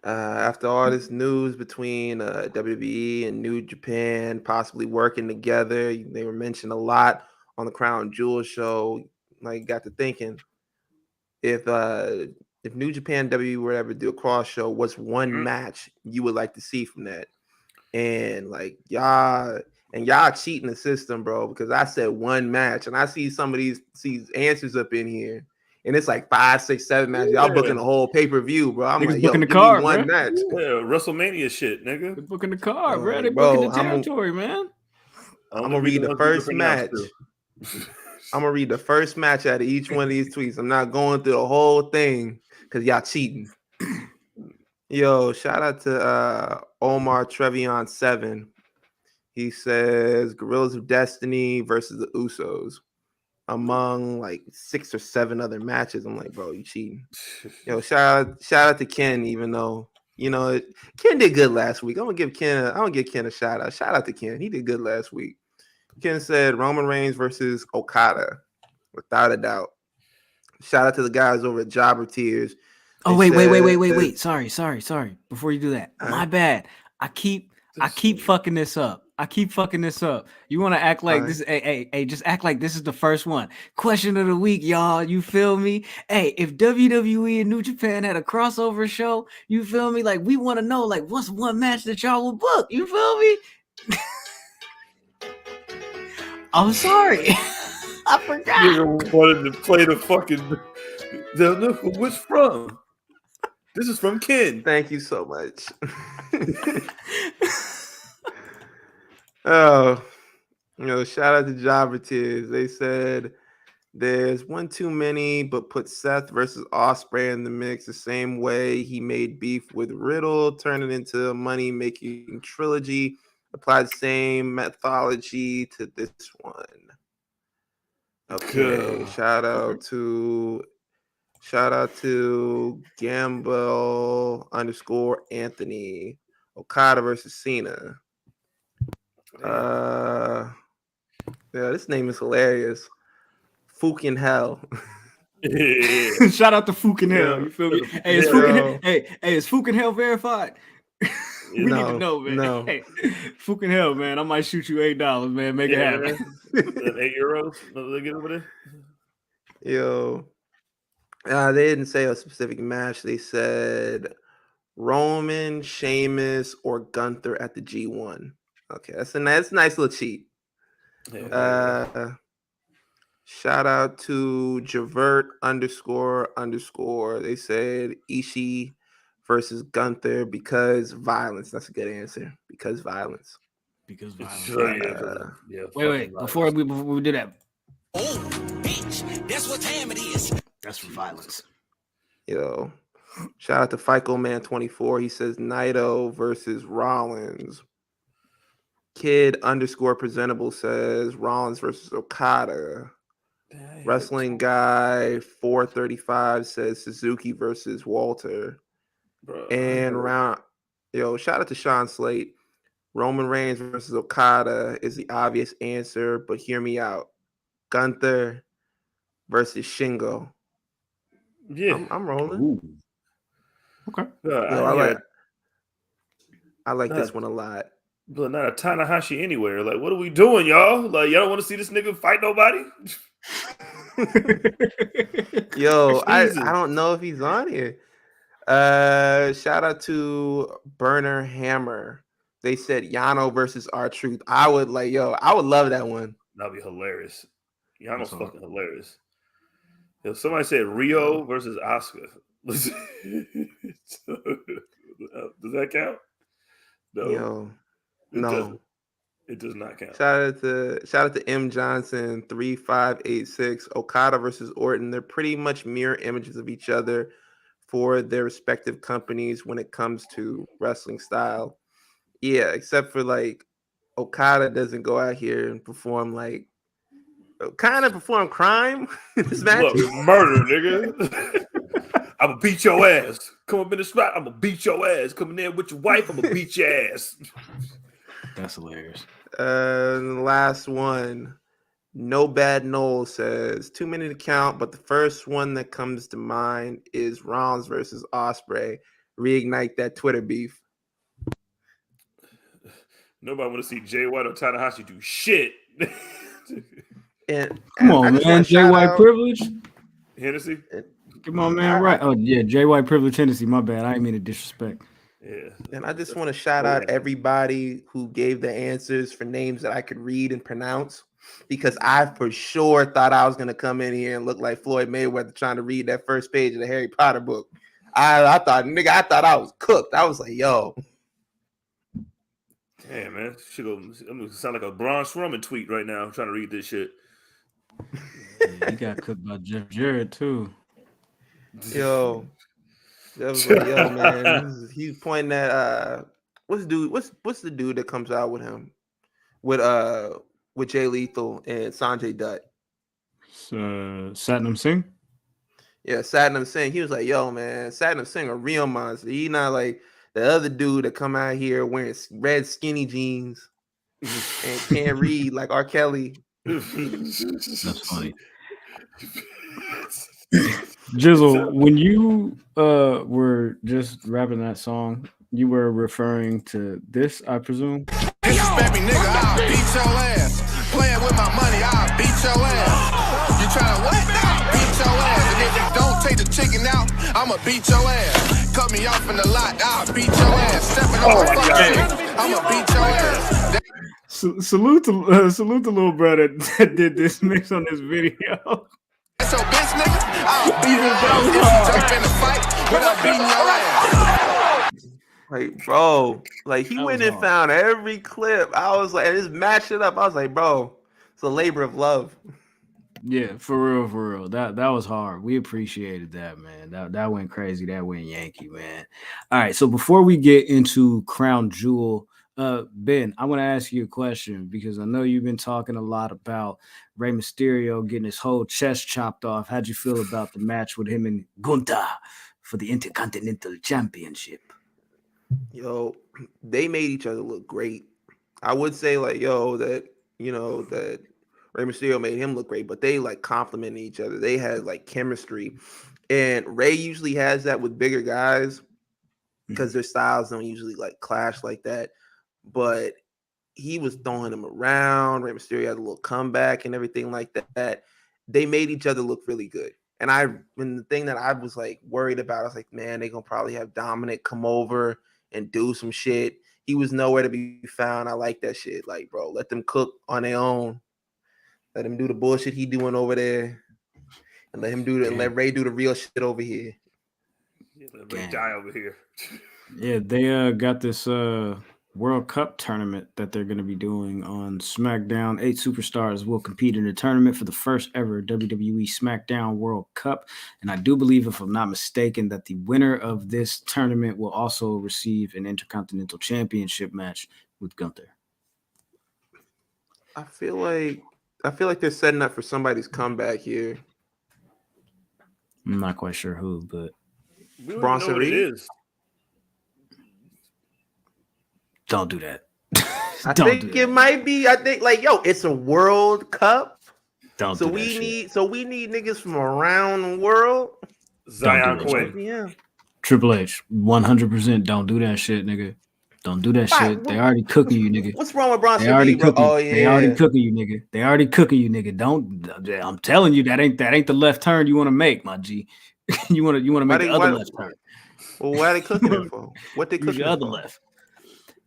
after all this news between WWE and New Japan possibly working together, they were mentioned a lot on the Crown Jewel show. Like, got to thinking, if New Japan WWE were ever do a cross show, what's one match you would like to see from that? And like y'all cheating the system, bro, because I said one match, and I see some of these answers up in here. And it's like 5, 6, 7 matches. Y'all booking the whole pay-per-view, bro. I'm like, booking the card, one bro. match. Yeah, WrestleMania shit, nigga. They're booking the card, bro. They're booking the territory, man. I'm gonna read the first match. I'm gonna read the first match out of each one of these tweets. I'm not going through the whole thing because y'all cheating. Yo, shout out to Omar Trevion 7. He says Gorillas of Destiny versus the Usos among like 6 or 7 other matches. I'm like, bro, you cheating. Yo, shout out to Ken, even though Ken did good last week. I'm gonna give Ken a shout out. Shout out to Ken. He did good last week. Ken said Roman Reigns versus Okada, without a doubt. Shout out to the guys over at Jobber Tears. Oh, wait. Sorry. Before you do that, my bad. I keep fucking this up. You want to act like this? Hey, just act like this is the first one. Question of the week, y'all. You feel me? Hey, if WWE and New Japan had a crossover show, you feel me? Like, we want to know, like, what's one match that y'all will book? You feel me? I'm sorry. I forgot. You wanted to play the fucking. Which from? This is from Ken. Thank you so much. Oh, shout out to Jobber Tears. They said there's one too many, but put Seth versus Ospreay in the mix the same way he made beef with Riddle, turn it into a money-making trilogy. Apply the same methodology to this one. Okay, shout out to Gamble _Anthony. Okada versus Cena. Yeah, this name is hilarious. Fucking hell. Shout out to Fucking Hell. You feel me? Hey, is Fucking Hell verified? We need to know, man. No. Hey, Fucking Hell, man. I might shoot you $8, man. Make it happen. €8. They get over there. Yo. They didn't say a specific match. They said Roman, Sheamus, or Gunther at the G1. Okay, that's a nice little cheat. Shout out to Javert __. They said Ishii versus Gunther because violence. That's a good answer. Because violence. Wait. Before we do that. Oh, bitch. That's what time it is. That's for violence. Yo. Shout out to FICO Man 24. He says Naito versus Rollins. Kid _presentable says Rollins versus Okada. Wrestling Guy 435 says Suzuki versus Walter. And shout out to Sean Slate. Roman Reigns versus Okada is the obvious answer, but hear me out. Gunther versus Shingo. Yeah, I'm rolling. Ooh. Okay. I like this one a lot. But not a Tanahashi anywhere. Like, what are we doing, y'all? Like, y'all don't want to see this nigga fight nobody? Yo, I don't know if he's on here. Shout out to Burner Hammer. They said Yano versus R-Truth. I would love that one. That'd be hilarious. Yano's fucking hilarious. If somebody said Rio versus Asuka. Does that count? No. No. It does not count. Shout out to M Johnson 3586. Okada versus Orton. They're pretty much mirror images of each other for their respective companies when it comes to wrestling style. Yeah, except for like Okada doesn't go out here and perform like perform crime in this match. Look, murder, nigga. I'm gonna beat your ass. Come up in the spot. I'm gonna beat your ass. Come in there with your wife. I'm gonna beat your ass. That's hilarious. The last one. No Bad Noel says 2 minute count, but the first one that comes to mind is Rollins versus Ospreay. Reignite that Twitter beef. Nobody want to see Jay White or Tanahashi do shit. And come on, man. Jay White privilege. Hennessy. Come on, man. Right. Oh, yeah. Jay White privilege Hennessy. My bad. I didn't mean to disrespect. Yeah. And I just want to shout out everybody who gave the answers for names that I could read and pronounce, because I for sure thought I was going to come in here and look like Floyd Mayweather trying to read that first page of the Harry Potter book. I thought I was cooked. I was like, yo. Damn, man. I'm going to sound like a Braun Strowman tweet right now. I'm trying to read this shit. Yeah, he got cooked by Jeff Jarrett, too. Yo. That was like, yo, man. He's pointing at what's the dude that comes out with him? With Jay Lethal and Sanjay Dutt. Satnam Singh? Yeah, Satnam Singh. He was like, yo, man, Satnam Singh a real monster. He not like the other dude that come out here wearing red skinny jeans and can't read like R. Kelly. That's funny. Jizzle, when you were just rapping that song, you were referring to this, I presume? Disrespect me, nigga, I'll beat your ass. Playing with my money, I'll beat your ass. You trying to what? I'll beat your ass. And if you don't take the chicken out, I'ma beat your ass. Cut me off in the lot, I'll beat your ass. Stepping on the fucking, I'ma beat your ass. Salute to little brother that did this mix on this video. So bitch nigga, I'll beat your ass. If you jump in the fight, when I'm beating your ass. Like, bro, like he went and found every clip. I was like, just match it up. I was like, bro, it's a labor of love. Yeah, for real. That was hard. We appreciated that, man. That went crazy. That went Yankee, man. All right, so before we get into Crown Jewel, Ben, I want to ask you a question because I know you've been talking a lot about Rey Mysterio getting his whole chest chopped off. How'd you feel about the match with him and Gunther for the Intercontinental Championship? Yo, they made each other look great. I would say like, that Rey Mysterio made him look great, but they like complimented each other. They had like chemistry, and Rey usually has that with bigger guys because their styles don't usually like clash like that. But he was throwing him around. Rey Mysterio had a little comeback and everything like that. They made each other look really good. And the thing that I was like worried about, I was like, man, they're gonna probably have Dominic come over and do some shit. He was nowhere to be found. I like that shit. Like, bro, let them cook on their own. Let him do the bullshit he doing over there, and let him do the, let Ray do the real shit over here. Yeah, let Ray die over here. Yeah, they got this World Cup tournament that they're going to be doing on SmackDown. 8 superstars will compete in the tournament for the first ever WWE SmackDown World Cup. And I do believe, if I'm not mistaken, that the winner of this tournament will also receive an Intercontinental Championship match with Gunther. I feel like they're setting up for somebody's comeback here. I'm not quite sure who, but Bronson Reed is. Don't do that. I think it might be. I think it's a World Cup. So we need niggas from around the world. Zion Quinn. Yeah. Triple H, 100%. Don't do that shit, nigga. Don't do that shit. They already cooking you, nigga. What's wrong with Bronson Reed, bro? Oh yeah. They already cooking you, nigga. They already cooking you, nigga. Don't. I'm telling you, that ain't the left turn you want to make, my G. you want to make the other left turn. Well, why are they cooking it for? What they cooking? Your other left.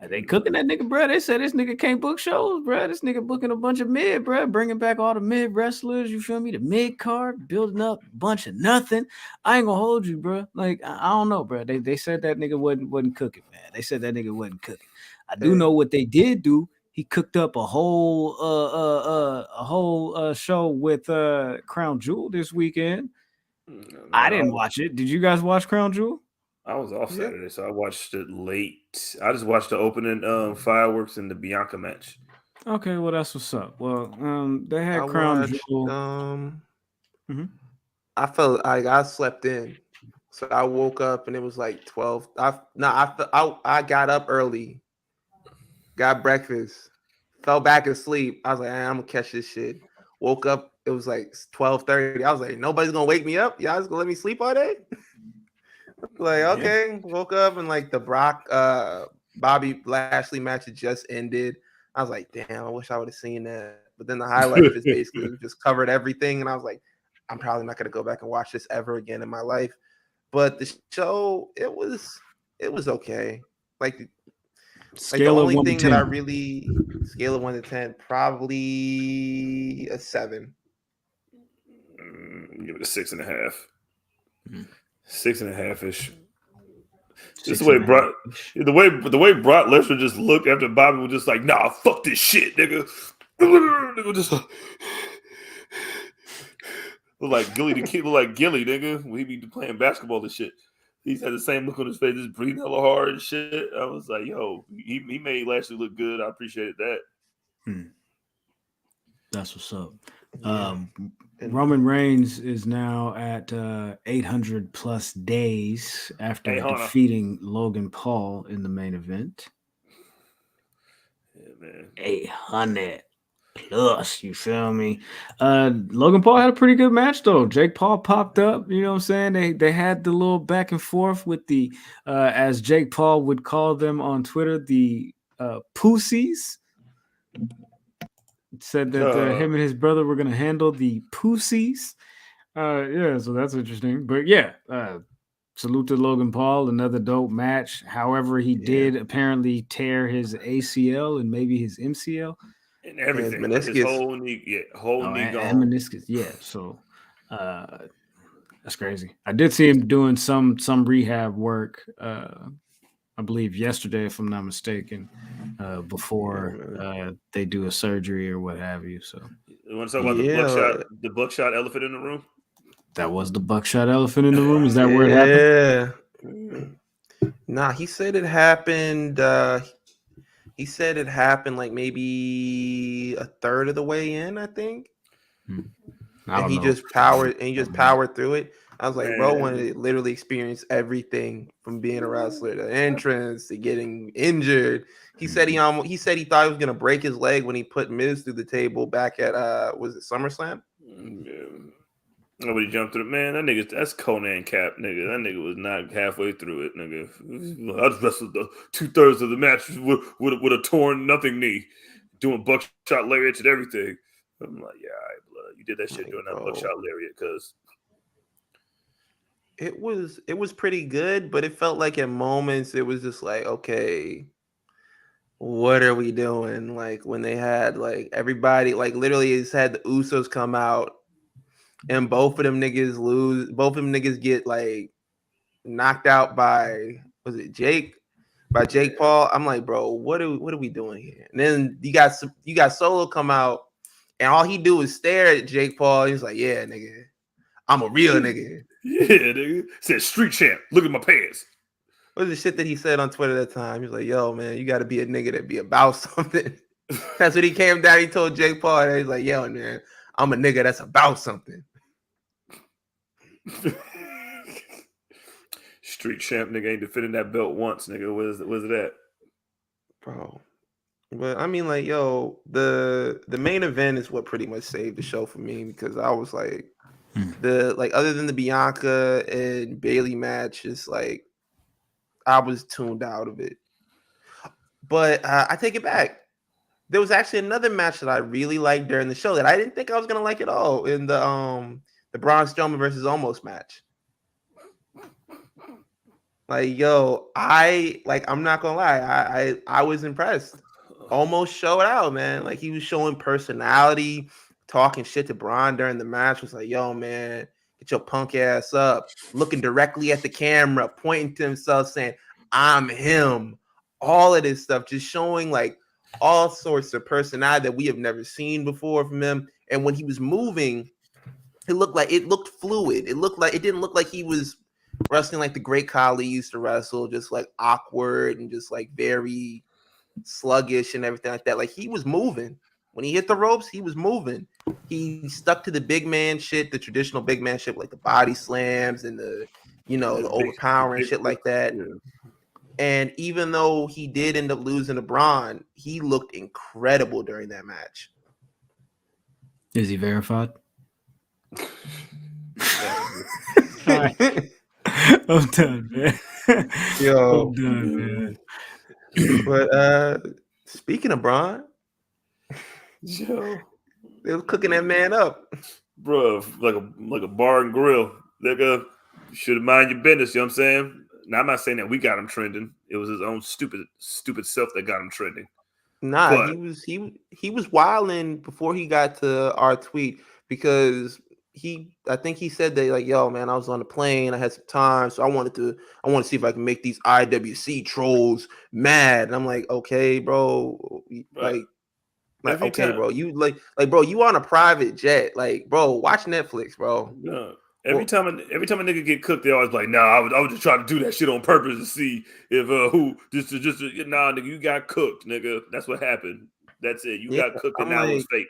Are they cooking that nigga, bro? They said this nigga can't book shows, bro. This nigga booking a bunch of mid, bro. Bringing back all the mid wrestlers. You feel me? The mid card, building up a bunch of nothing. I ain't gonna hold you, bro. Like I don't know, bro. They said that nigga wasn't cooking, man. They said that nigga wasn't cooking. I do know what they did do. He cooked up a whole show with Crown Jewel this weekend. I didn't watch it. Did you guys watch Crown Jewel? I was off Saturday, so I watched it late. I just watched the opening fireworks and the Bianca match. Okay, well that's what's up. Well, they had Crown Jewel. I felt like I slept in, so I woke up and it was like 12. I got up early, got breakfast, fell back asleep. I was like, I'm gonna catch this shit. Woke up, it was like 12:30. I was like, nobody's gonna wake me up. Y'all just gonna let me sleep all day? Like, okay. Woke up and like the Brock Bobby Lashley match had just ended. I was like, damn, I wish I would have seen that. But then the highlight just basically just covered everything, and I was like, I'm probably not gonna go back and watch this ever again in my life. But the show, it was okay. Like the only thing that I really scale of 1 to 10, probably a 7. Give it a 6.5. 6.5-ish. Just the way Brock Lesnar just looked after Bobby was just like, nah, fuck this shit, nigga. Nigga just look like Gilly, nigga. When he be playing basketball and shit. He's had the same look on his face, just breathing hella hard and shit. I was like, yo, he made Lashley look good. I appreciated that. That's what's up. Roman Reigns is now at 800 plus days after defeating Logan Paul in the main event. Yeah, man. 800 plus, you feel me? Logan Paul had a pretty good match though. Jake Paul popped up, you know what I'm saying? They had the little back and forth with the as Jake Paul would call them on Twitter, the pussies. Said that him and his brother were gonna handle the pussies. So that's interesting. But salute to Logan Paul, another dope match. However, he did apparently tear his ACL and maybe his MCL. And everything. His whole knee, knee gone. And meniscus, so that's crazy. I did see him doing some rehab work, I believe yesterday, if I'm not mistaken, before they do a surgery or what have you. So you want to talk about the buckshot elephant in the room? That was the buckshot elephant in the room. Is that where it happened? Nah, he said it happened. He said it happened like maybe a third of the way in, I think. And he just powered through it. I was like, bro, wanted to literally experience everything from being a wrestler, the entrance to getting injured. He said he thought he was gonna break his leg when he put Miz through the table back at was it SummerSlam? Nobody jumped through it. Man, that's Konan Cap, nigga. That nigga was not halfway through it, nigga. I just wrestled the 2/3 of the match with a torn nothing knee, doing buckshot lariats and everything. I'm like, yeah, all right, blood. You did that shit doing that buckshot lariat, cuz. It was pretty good, but it felt like at moments it was just like, okay, what are we doing? Like when they had like everybody, like literally it's had the Usos come out and both of them niggas lose. Both of them niggas get like knocked out by Jake Paul. I'm like, bro, what are we doing here? And then you got Solo come out and all he do is stare at Jake Paul. He's like, yeah, nigga, I'm a real nigga. Yeah, nigga. Said street champ. Look at my pants. What was the shit that he said on Twitter that time? He's like, yo, man, you got to be a nigga that be about something. That's what he came down. He told Jake Paul. And he's like, yo, man, I'm a nigga that's about something. Street champ nigga ain't defending that belt once, nigga. Where's it at? Bro. But I mean, like, yo, the main event is what pretty much saved the show for me because I was like, other than the Bianca and Bailey match, it's like I was tuned out of it. But I take it back. There was actually another match that I really liked during the show that I didn't think I was gonna like at all in the Braun Strowman versus Omos match. Like, yo, I'm not gonna lie, I was impressed. Omos showed out, man. Like he was showing personality. Talking shit to Braun during the match was like, yo, man, get your punk ass up. Looking directly at the camera, pointing to himself, saying, I'm him. all of this stuff, just showing like all sorts of personality that we have never seen before from him. And when he was moving, it looked fluid. It didn't look like he was wrestling like the great Khali used to wrestle, just like awkward and just like very sluggish and everything like that. Like he was moving. When he hit the ropes, he was moving. He stuck to the big man shit, the traditional big man shit, like the body slams and the overpowering shit like that. Yeah. And even though he did end up losing to Braun, he looked incredible during that match. Is he verified? I'm done, man. Yo, I'm done, man. But speaking of Braun, Yo, they was cooking that man up, bro, like a bar and grill. Nigga, should have mind your business. You know what I'm saying? Now I'm not saying that we got him trending. It was his own stupid self that got him trending. Nah, but he was wilding before he got to our tweet because I think he said that like, yo, man, I was on the plane, I had some time, so I want to see if I can make these IWC trolls mad. And I'm like, okay, bro, like okay, time, bro, you bro, you on a private jet, like, bro, watch Netflix, bro. No. Every time a nigga get cooked, they always like, nah, I was just trying to do that shit on purpose to see if nah, nigga, you got cooked, nigga. That's what happened. That's it. You got cooked and now it was fake.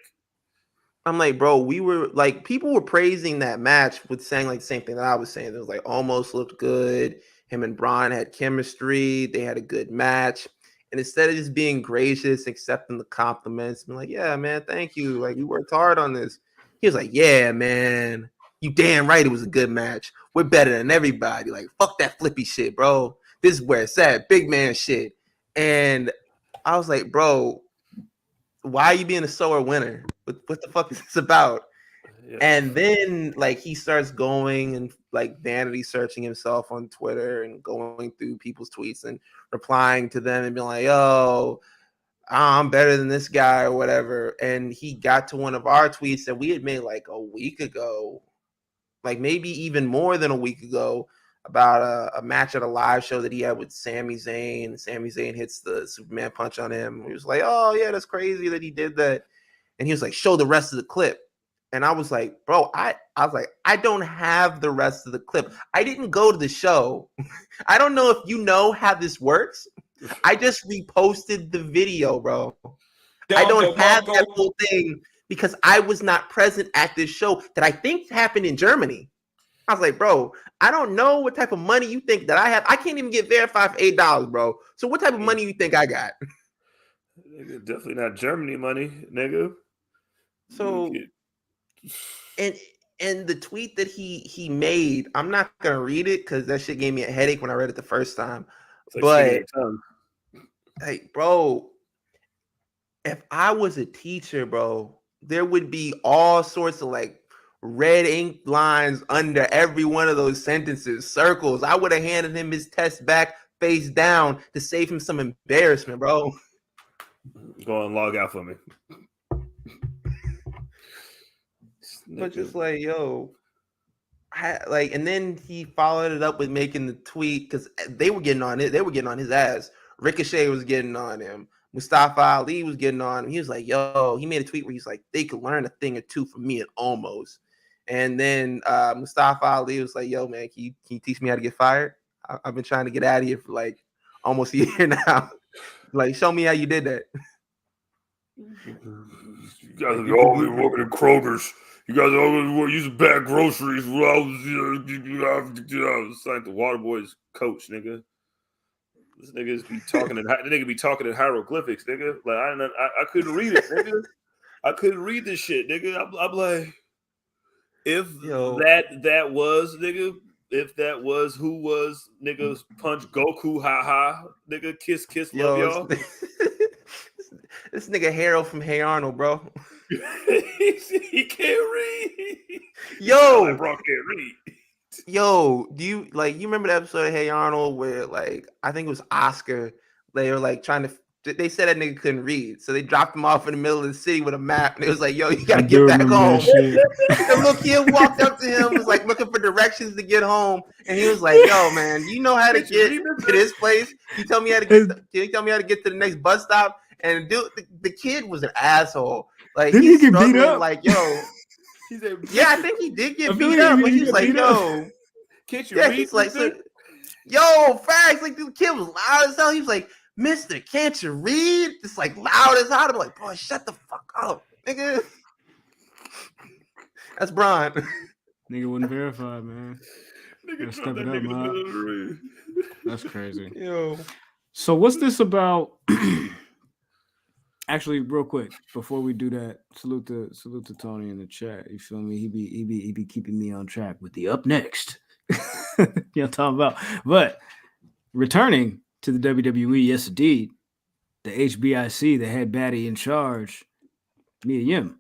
I'm like, bro, we were like, people were praising that match with saying like the same thing that I was saying. It was like almost looked good. Him and Braun had chemistry. They had a good match. And instead of just being gracious, accepting the compliments, being like, yeah, man, thank you. Like, we worked hard on this. He was like, yeah, man. You damn right it was a good match. We're better than everybody. Like, fuck that flippy shit, bro. This is where it's at. Big man shit. And I was like, bro, why are you being a sore winner? What the fuck is this about? Yeah. And then, like, he starts going and, like, vanity searching himself on Twitter and going through people's tweets and replying to them and being like, yo, I'm better than this guy or whatever. And he got to one of our tweets that we had made, like, a week ago, like maybe even more than a week ago, about a match at a live show that he had with Sami Zayn. Sami Zayn hits the Superman punch on him. He was like, oh, yeah, that's crazy that he did that. And he was like, show the rest of the clip. And I was like, bro, I was like, I don't have the rest of the clip. I didn't go to the show. I don't know if you know how this works. I just reposted the video, bro. I don't have that whole thing because I was not present at this show that I think happened in Germany. I was like, bro, I don't know what type of money you think that I have. I can't even get verified for $8, bro. So what type of money you think I got? Nigga, definitely not Germany money, nigga. So, and the tweet that he made, I'm not gonna read it because that shit gave me a headache when I read it the first time. But hey, bro, if I was a teacher, bro, there would be all sorts of like red ink lines under every one of those sentences, circles. I would have handed him his test back face down to save him some embarrassment, bro. Go and log out for me. But just like, yo, and then he followed it up with making the tweet because they were getting on it. They were getting on his ass. Ricochet was getting on him. Mustafa Ali was getting on him. He was like, yo, he made a tweet where he's like, they could learn a thing or two from me at Almost. And then Mustafa Ali was like, yo, man, can you teach me how to get fired? I've been trying to get out of here for like almost a year now. Like, show me how you did that. You guys are always working at Kroger's. You guys always using bad groceries. I was like the water boy's coach, nigga. This nigga be talking in hieroglyphics, nigga. Like I couldn't read it, nigga. I couldn't read this shit, nigga. I'm like, if that was, nigga, if that was who was, nigga, punch Goku, ha, nigga, kiss, love y'all. This nigga Harold from Hey Arnold, bro. He can't read. Yo, bro can't read. Yo, do you remember the episode of Hey Arnold where like I think it was Oscar, they were like trying to they said that nigga couldn't read, so they dropped him off in the middle of the city with a map, and it was like, "Yo, you gotta get back home." The little kid walked up to him, was like looking for directions to get home, and he was like, "Yo, man, you know how to get to this place? Can you tell me how to get? Can you tell me how to get to the next bus stop?" And dude, the kid was an asshole. Like Did he get beat up? Like, yo, he said, "Yeah, I think he did get beat up." But he was like, "Yo, can't you read?" He's like, "Yo, facts!" Like the kid was loud as hell. He was like, "Mister, can't you read?" It's like loud as hell. I'm like, "Boy, shut the fuck up, nigga." That's Brian. Nigga wouldn't verify, man. Nigga step it up, man. That's crazy. Yo. So what's this about? Actually, real quick, before we do that, salute to Tony in the chat. You feel me? He be keeping me on track with the up next. You know what I'm talking about? But returning to the WWE, yes indeed, the HBIC, the head baddie in charge, Mia Yim.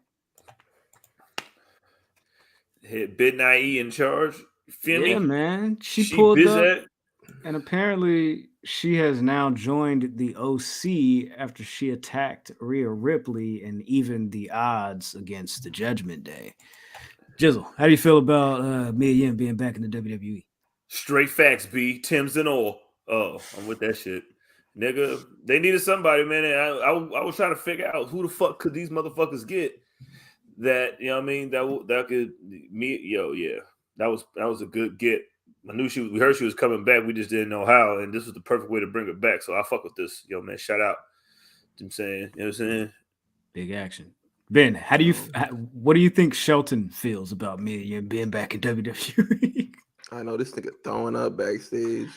Head Midnight E in charge. You feel me? Yeah, man. She pulled busy. up, and apparently she has now joined the OC after she attacked Rhea Ripley and evened the odds against the Judgment Day. Jizzle, how do you feel about Mia Yim being back in the WWE? Straight facts, B. Tim's and all. Oh, I'm with that shit. Nigga, they needed somebody, man. And I was trying to figure out who the fuck could these motherfuckers get that, you know what I mean, that could that was a good get. I knew we heard she was coming back. We just didn't know how, and this was the perfect way to bring her back. So I fuck with this. Yo, man, shout out. You know what I'm saying? You know what I'm saying? Big action. Ben, what do you think Shelton feels about Mia Yim being back in WWE? I know this nigga throwing up backstage.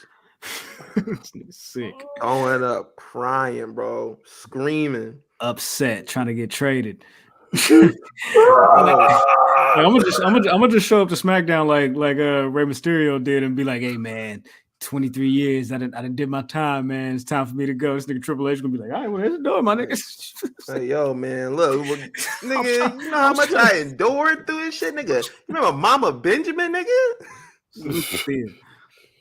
This nigga's sick. Throwing up, crying, bro, screaming, upset, trying to get traded. I'm gonna just show up to SmackDown like Rey Mysterio did and be like, "Hey man, 23 years, I didn't did my time, man. It's time for me to go." This nigga Triple H gonna be like, "All right, well, here's the door, my nigga." Hey, yo, man, look, nigga, you know how much I endured through this shit, nigga. You remember Mama Benjamin, nigga? Salute to Thea.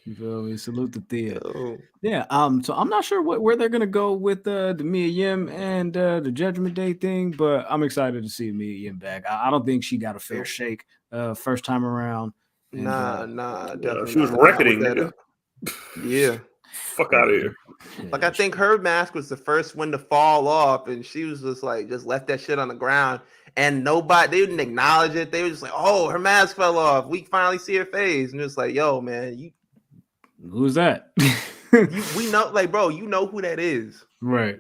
You feel me? Salute to Thea. Yo. Yeah. So I'm not sure where they're gonna go with the Mia Yim and the Judgment Day thing, but I'm excited to see Mia Yim back. I don't think she got a fair shake first time around. And, nah, definitely. She was reckoning, nigga. Yeah. Fuck out of here. Like, I think her mask was the first one to fall off, and she was just left that shit on the ground, and they didn't acknowledge it. They were just like, "Oh, her mask fell off. We finally see her face," and it's like, "Yo, man, who's that?" we know, like, bro, you know who that is, right?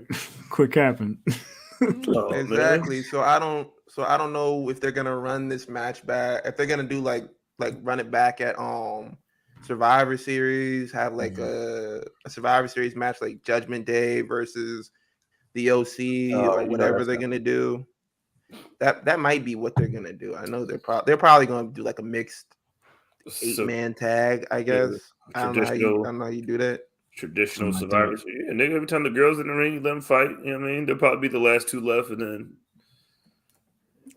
Quick happen. Exactly. Man. So I don't know if they're gonna run this match back. If they're gonna do like run it back at Survivor Series, have like a Survivor Series match like Judgment Day versus the OC or whatever they're gonna do. That might be what they're gonna do. I know they're probably gonna do like a mixed 8-man tag, I guess. I don't know how you do that. Traditional Survivor Series. And every time the girls in the ring, you let them fight. You know what I mean? They'll probably be the last two left, and then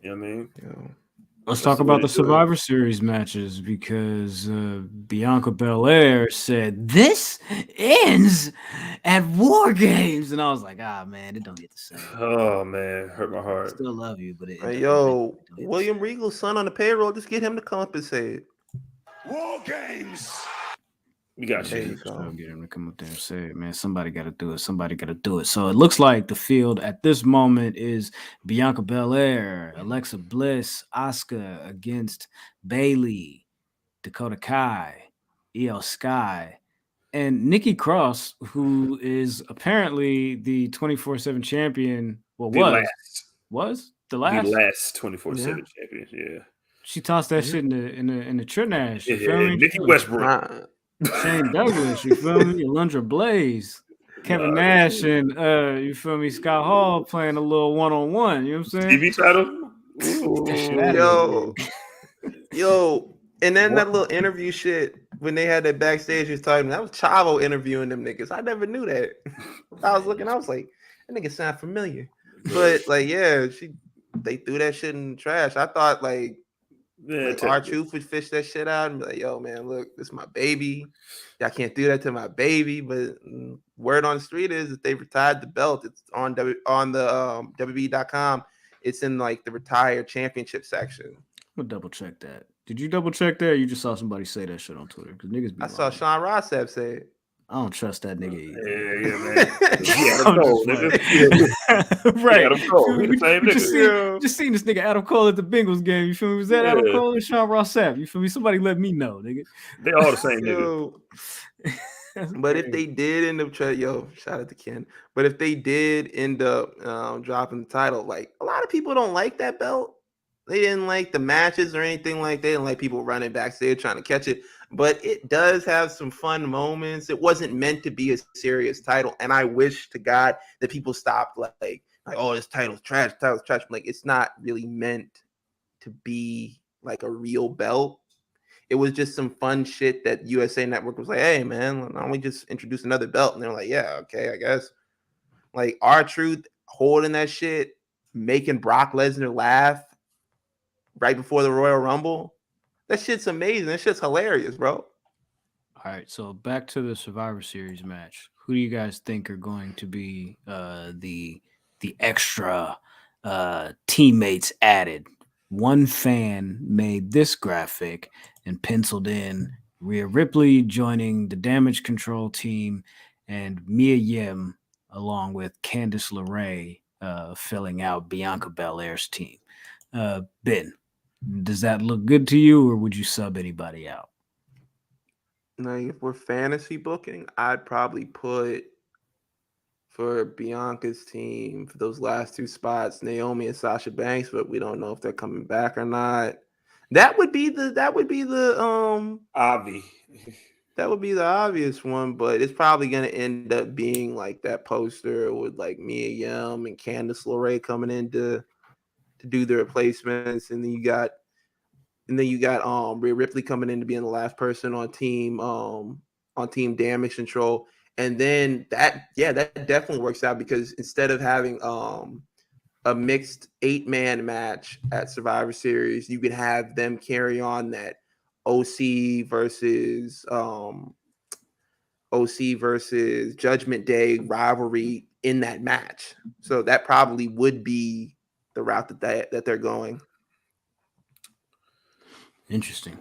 you know what I mean? Yeah. Let's talk about the Survivor Series matches because Bianca Belair said this ends at WARGAMES, and I was like, man, it don't get the same. Oh man, hurt my heart. Still love you, but William Regal's son on the payroll. Just get him to come up and say it. WARGAMES. We got you. Get him to come up there and say it, man. Somebody got to do it. Somebody got to do it. So it looks like the field at this moment is Bianca Belair, Alexa Bliss, Asuka against Bayley, Dakota Kai, Io Sky, and Nikki Cross, who is apparently the 24/7 champion. Well, was the last 24/7 champion. Yeah, she tossed that shit in the trash. Nikki Westbrook. Shane Douglas, you feel me? Alundra Blaze, Kevin Nash, and you feel me? Scott Hall playing a little one-on-one. You know what I'm saying? TV title. Yo, and then that little interview shit when they had that backstage, was talking. That was Chavo interviewing them niggas. I never knew that. I was looking. I was like, that nigga sound familiar. But like, yeah, they threw that shit in the trash. I thought like Yeah, like R-Truth would fish that shit out and be like, "Yo, man, look, this is my baby. Y'all can't do that to my baby." But word on the street is that they retired the belt. It's on the WWE.com. It's in like the retired championship section. We'll double check that. Did you double check that? Or you just saw somebody say that shit on Twitter? Because niggas be I saw Sean Rossap say it. I don't trust that nigga either. Yeah, man. He had him cold, nigga. Right. He had him cold. He the same nigga. Just seen this nigga Adam Cole at the Bengals game. You feel me? Was that Adam Cole and Sean Rossap? You feel me? Somebody let me know, nigga. They all the same nigga. But if they did end up shout out to Ken. But if they did end up dropping the title, like a lot of people don't like that belt. They didn't like the matches or anything like that. They didn't like people running backstage trying to catch it. But it does have some fun moments. It wasn't meant to be a serious title. And I wish to God that people stopped like oh, this title's trash. Like, it's not really meant to be like a real belt. It was just some fun shit that USA Network was like, hey, man, why don't we just introduce another belt? And they're like, yeah, okay, I guess. Like, R-Truth holding that shit, making Brock Lesnar laugh right before the Royal Rumble. That shit's amazing. That shit's hilarious, bro. All right, so back to the Survivor Series match. Who do you guys think are going to be the extra teammates added? One fan made this graphic and penciled in Rhea Ripley joining the Damage Control team and Mia Yim along with Candice LeRae filling out Bianca Belair's team. Ben, does that look good to you, or would you sub anybody out? Like, if we're fantasy booking, I'd probably put for Bianca's team for those last two spots, Naomi and Sasha Banks, but we don't know if they're coming back or not. That would be the Avi. That would be the obvious one, but it's probably gonna end up being like that poster with like Mia Yim and Candice LeRae coming in to do the replacements, and then you got Rhea Ripley coming in to being the last person on team Damage Control. And then that definitely works out, because instead of having a mixed 8-man match at Survivor Series, you could have them carry on that OC versus Judgment Day rivalry in that match. So that probably would be the route that they're going. Interesting.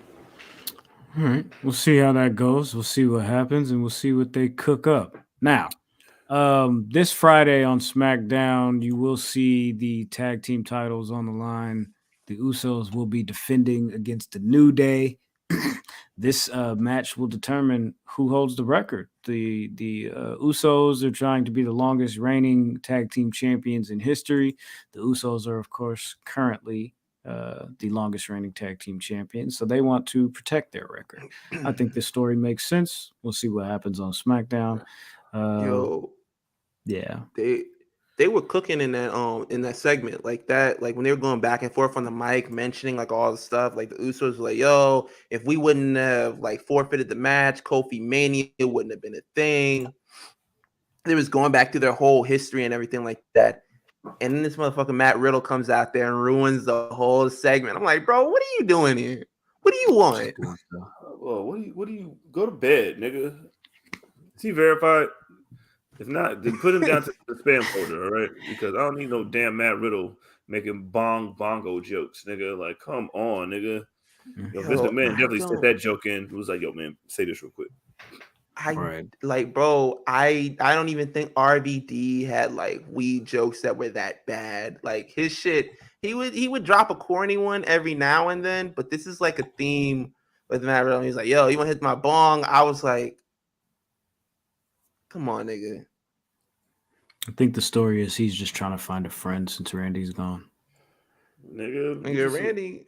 All right, we'll see how that goes. We'll see what happens, and we'll see what they cook up. Now, this Friday on SmackDown, you will see the tag team titles on the line. The Usos will be defending against the New Day. This match will determine who holds the record. The Usos are trying to be the longest reigning tag team champions in history. The Usos are, of course, currently the longest reigning tag team champions, so they want to protect their record. I think this story makes sense. We'll see what happens on SmackDown. Yeah, they were cooking in that segment like that, like when they were going back and forth on the mic, mentioning like all the stuff. Like the Usos were like, "Yo, if we wouldn't have like forfeited the match, Kofi Mania wouldn't have been a thing." They was going back to their whole history and everything like that. And then this motherfucker Matt Riddle comes out there and ruins the whole segment. I'm like, bro, what are you doing here? What do you want? Well, what do you go to bed, nigga? Is he verified? If not, then put him down to the spam folder, all right? Because I don't need no damn Matt Riddle making bongo jokes, nigga. Like, come on, nigga. Yo, Vince McMahon definitely set that joke in. It was like, yo, man, say this real quick. Like, bro, I don't even think RVD had like weed jokes that were that bad. Like his shit, he would drop a corny one every now and then, but this is like a theme with Matt Riddle. He's like, yo, you want to hit my bong? I was like, come on, nigga. I think the story is he's just trying to find a friend since Randy's gone. Nigga, Randy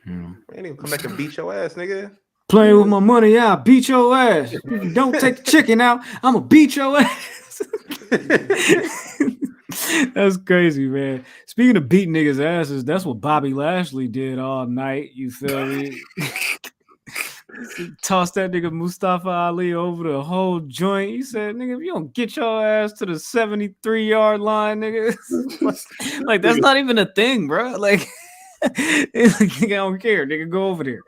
will come back and beat your ass, nigga. Playing with my money, I'll beat your ass. If you don't take the chicken out, I'm going to beat your ass. That's crazy, man. Speaking of beating niggas' asses, that's what Bobby Lashley did all night. You feel me? Tossed that nigga Mustafa Ali over the whole joint. He said, nigga, if you don't get your ass to the 73-yard line, nigga. Like, that's not even a thing, bro. Like, It's like, nigga, I don't care. Nigga, go over there.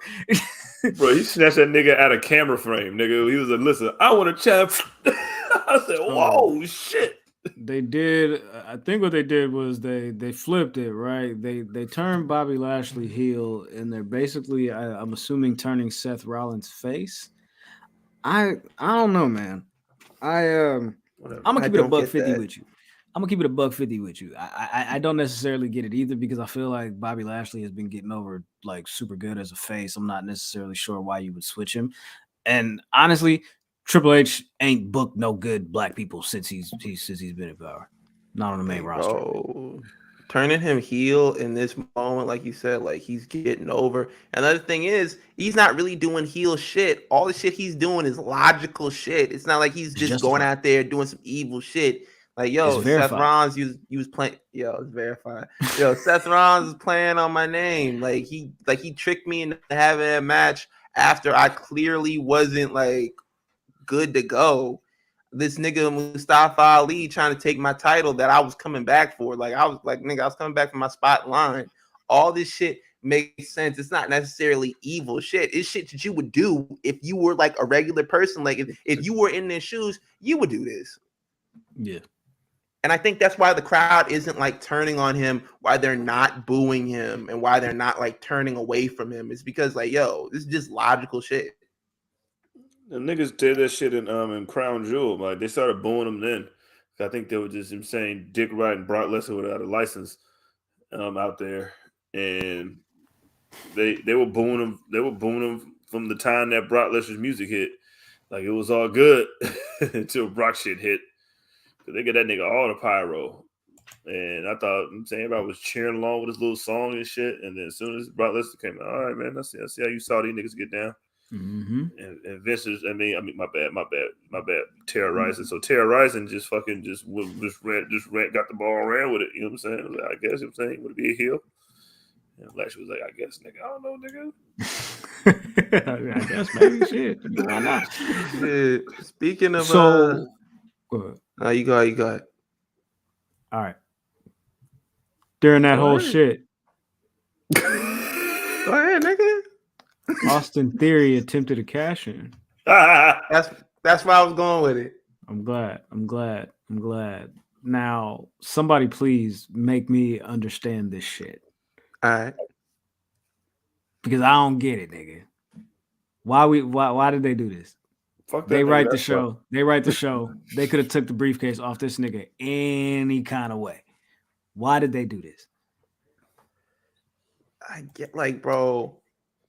Bro, he snatched that nigga out of camera frame, nigga. He was like, listen, I want to chat. I said, whoa, shit. They did. I think what they did was they flipped it, right? They turned Bobby Lashley heel, and they're basically, I'm assuming, turning Seth Rollins face. I don't know, man. I'm gonna keep it a $150 with you. I'm gonna keep it a $150 with you. I don't necessarily get it either because I feel like Bobby Lashley has been getting over like super good as a face. I'm not necessarily sure why you would switch him. And honestly, Triple H ain't booked no good black people since he's been in power. Not on the main roster. Bro, turning him heel in this moment, like you said, like he's getting over. Another thing is, he's not really doing heel shit. All the shit he's doing is logical shit. It's not like he's just going out there doing some evil shit. Like, yo, Seth Rollins, you was playing. Yo, it's verified. Yo, Seth Rollins is playing on my name. Like he tricked me into having a match after I clearly wasn't like good to go. This nigga Mustafa Ali trying to take my title that I was coming back for. Like I was like, nigga, I was coming back for my spot line. All this shit makes sense. It's not necessarily evil shit. It's shit that you would do if you were like a regular person. Like if you were in their shoes, you would do this. Yeah. And I think that's why the crowd isn't like turning on him, why they're not booing him, and why they're not like turning away from him. It's because like, yo, this is just logical shit. The niggas did that shit in Crown Jewel. Like they started booing him then. I think they were just saying Dick Wright and Brock Lesnar without a license out there, and they were booing him. They were booing him from the time that Brock Lesnar's music hit. Like it was all good until Brock shit hit. Cause they get that nigga all the pyro, and I thought everybody was cheering along with his little song and shit. And then as soon as Brock Lesnar came out, all right, man, I see how you saw these niggas get down. Mm-hmm. And Vince is, I mean, my bad. Terrorizing. So terrorizing just got the ball and ran with it. You know what I'm saying? Like, I guess I'm saying would it be a heel? And Lashley was like, I guess, nigga, I don't know, nigga. I guess maybe shit. Why not? Shit. Speaking of go ahead. You go ahead. All right. During that whole shit. Go ahead, nigga. Austin Theory attempted to cash in. That's why I was going with it. I'm glad. Now, somebody please make me understand this shit. All right. Because I don't get it, nigga. Why did they do this? Fuck that. They write the show. They could have took the briefcase off this nigga any kind of way. Why did they do this? I get like, bro,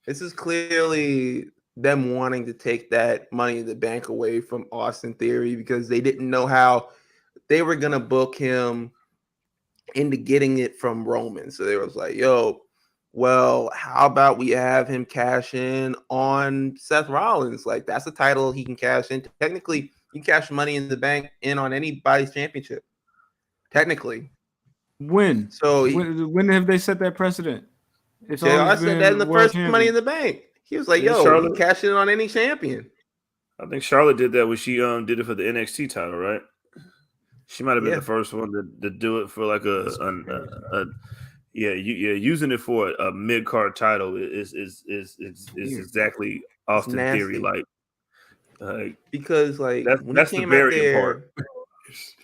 this is clearly them wanting to take that Money in the Bank away from Austin Theory because they didn't know how they were going to book him into getting it from Roman. So they was like, yo, well, how about we have him cash in on Seth Rollins? Like, that's a title he can cash in. Technically, you cash Money in the Bank in on anybody's championship. Technically. When? So when have they set that precedent? I said that in the first champion. Money in the Bank. He was like, yo, Charlotte cash in on any champion. I think Charlotte did that when she did it for the NXT title, right? She might have been the first one to do it for like using it for a mid card title is exactly Austin Theory like because like that's the varying part.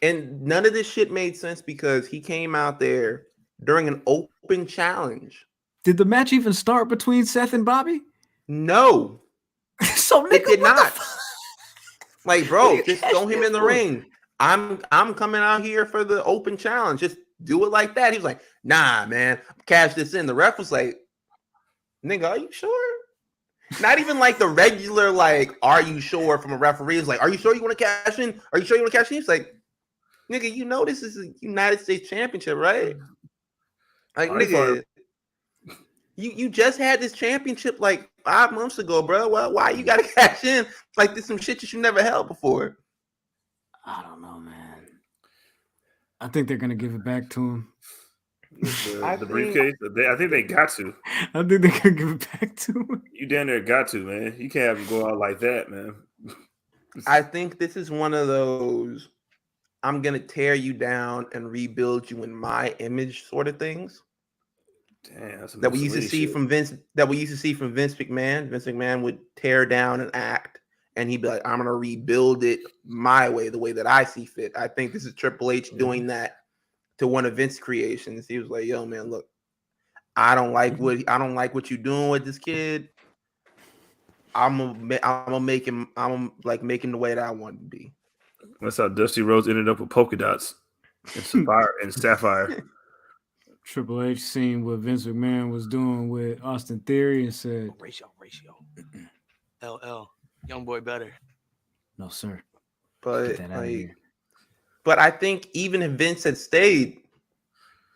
And none of this shit made sense because he came out there during an open challenge. Did the match even start between Seth and Bobby? No. So it did not. Like, bro, just throw him in the ring. I'm coming out here for the open challenge. Just do it like that. He was like, nah, man, cash this in. The ref was like, nigga, are you sure? Not even like the regular, like, are you sure from a referee? It's like, are you sure you want to cash in? Are you sure you want to cash in? He's like, nigga, you know this is a United States Championship, right? Like, nigga, you just had this championship like 5 months ago, bro. Why you gotta cash in like this some shit that you never held before? I don't know, man. I think they're gonna give it back to him. The briefcase. I think they got to. I think they're gonna give it back to him. You down there got to, man. You can't have him go out like that, man. I think this is one of those I'm gonna tear you down and rebuild you in my image sort of things. Damn, that's that we used to see from Vince. That we used to see from Vince McMahon. Vince McMahon would tear down an act, and he'd be like, "I'm gonna rebuild it my way, the way that I see fit." I think this is Triple H doing that to one of Vince's creations. He was like, "Yo, man, look, I don't like what you're doing with this kid. I'm gonna make him. I'm like make him the way that I want him to be." That's how Dusty Rhodes ended up with polka dots and sapphire. Triple H seen what Vince McMahon was doing with Austin Theory and said, ratio. LL, young boy better. No, sir. But I think even if Vince had stayed,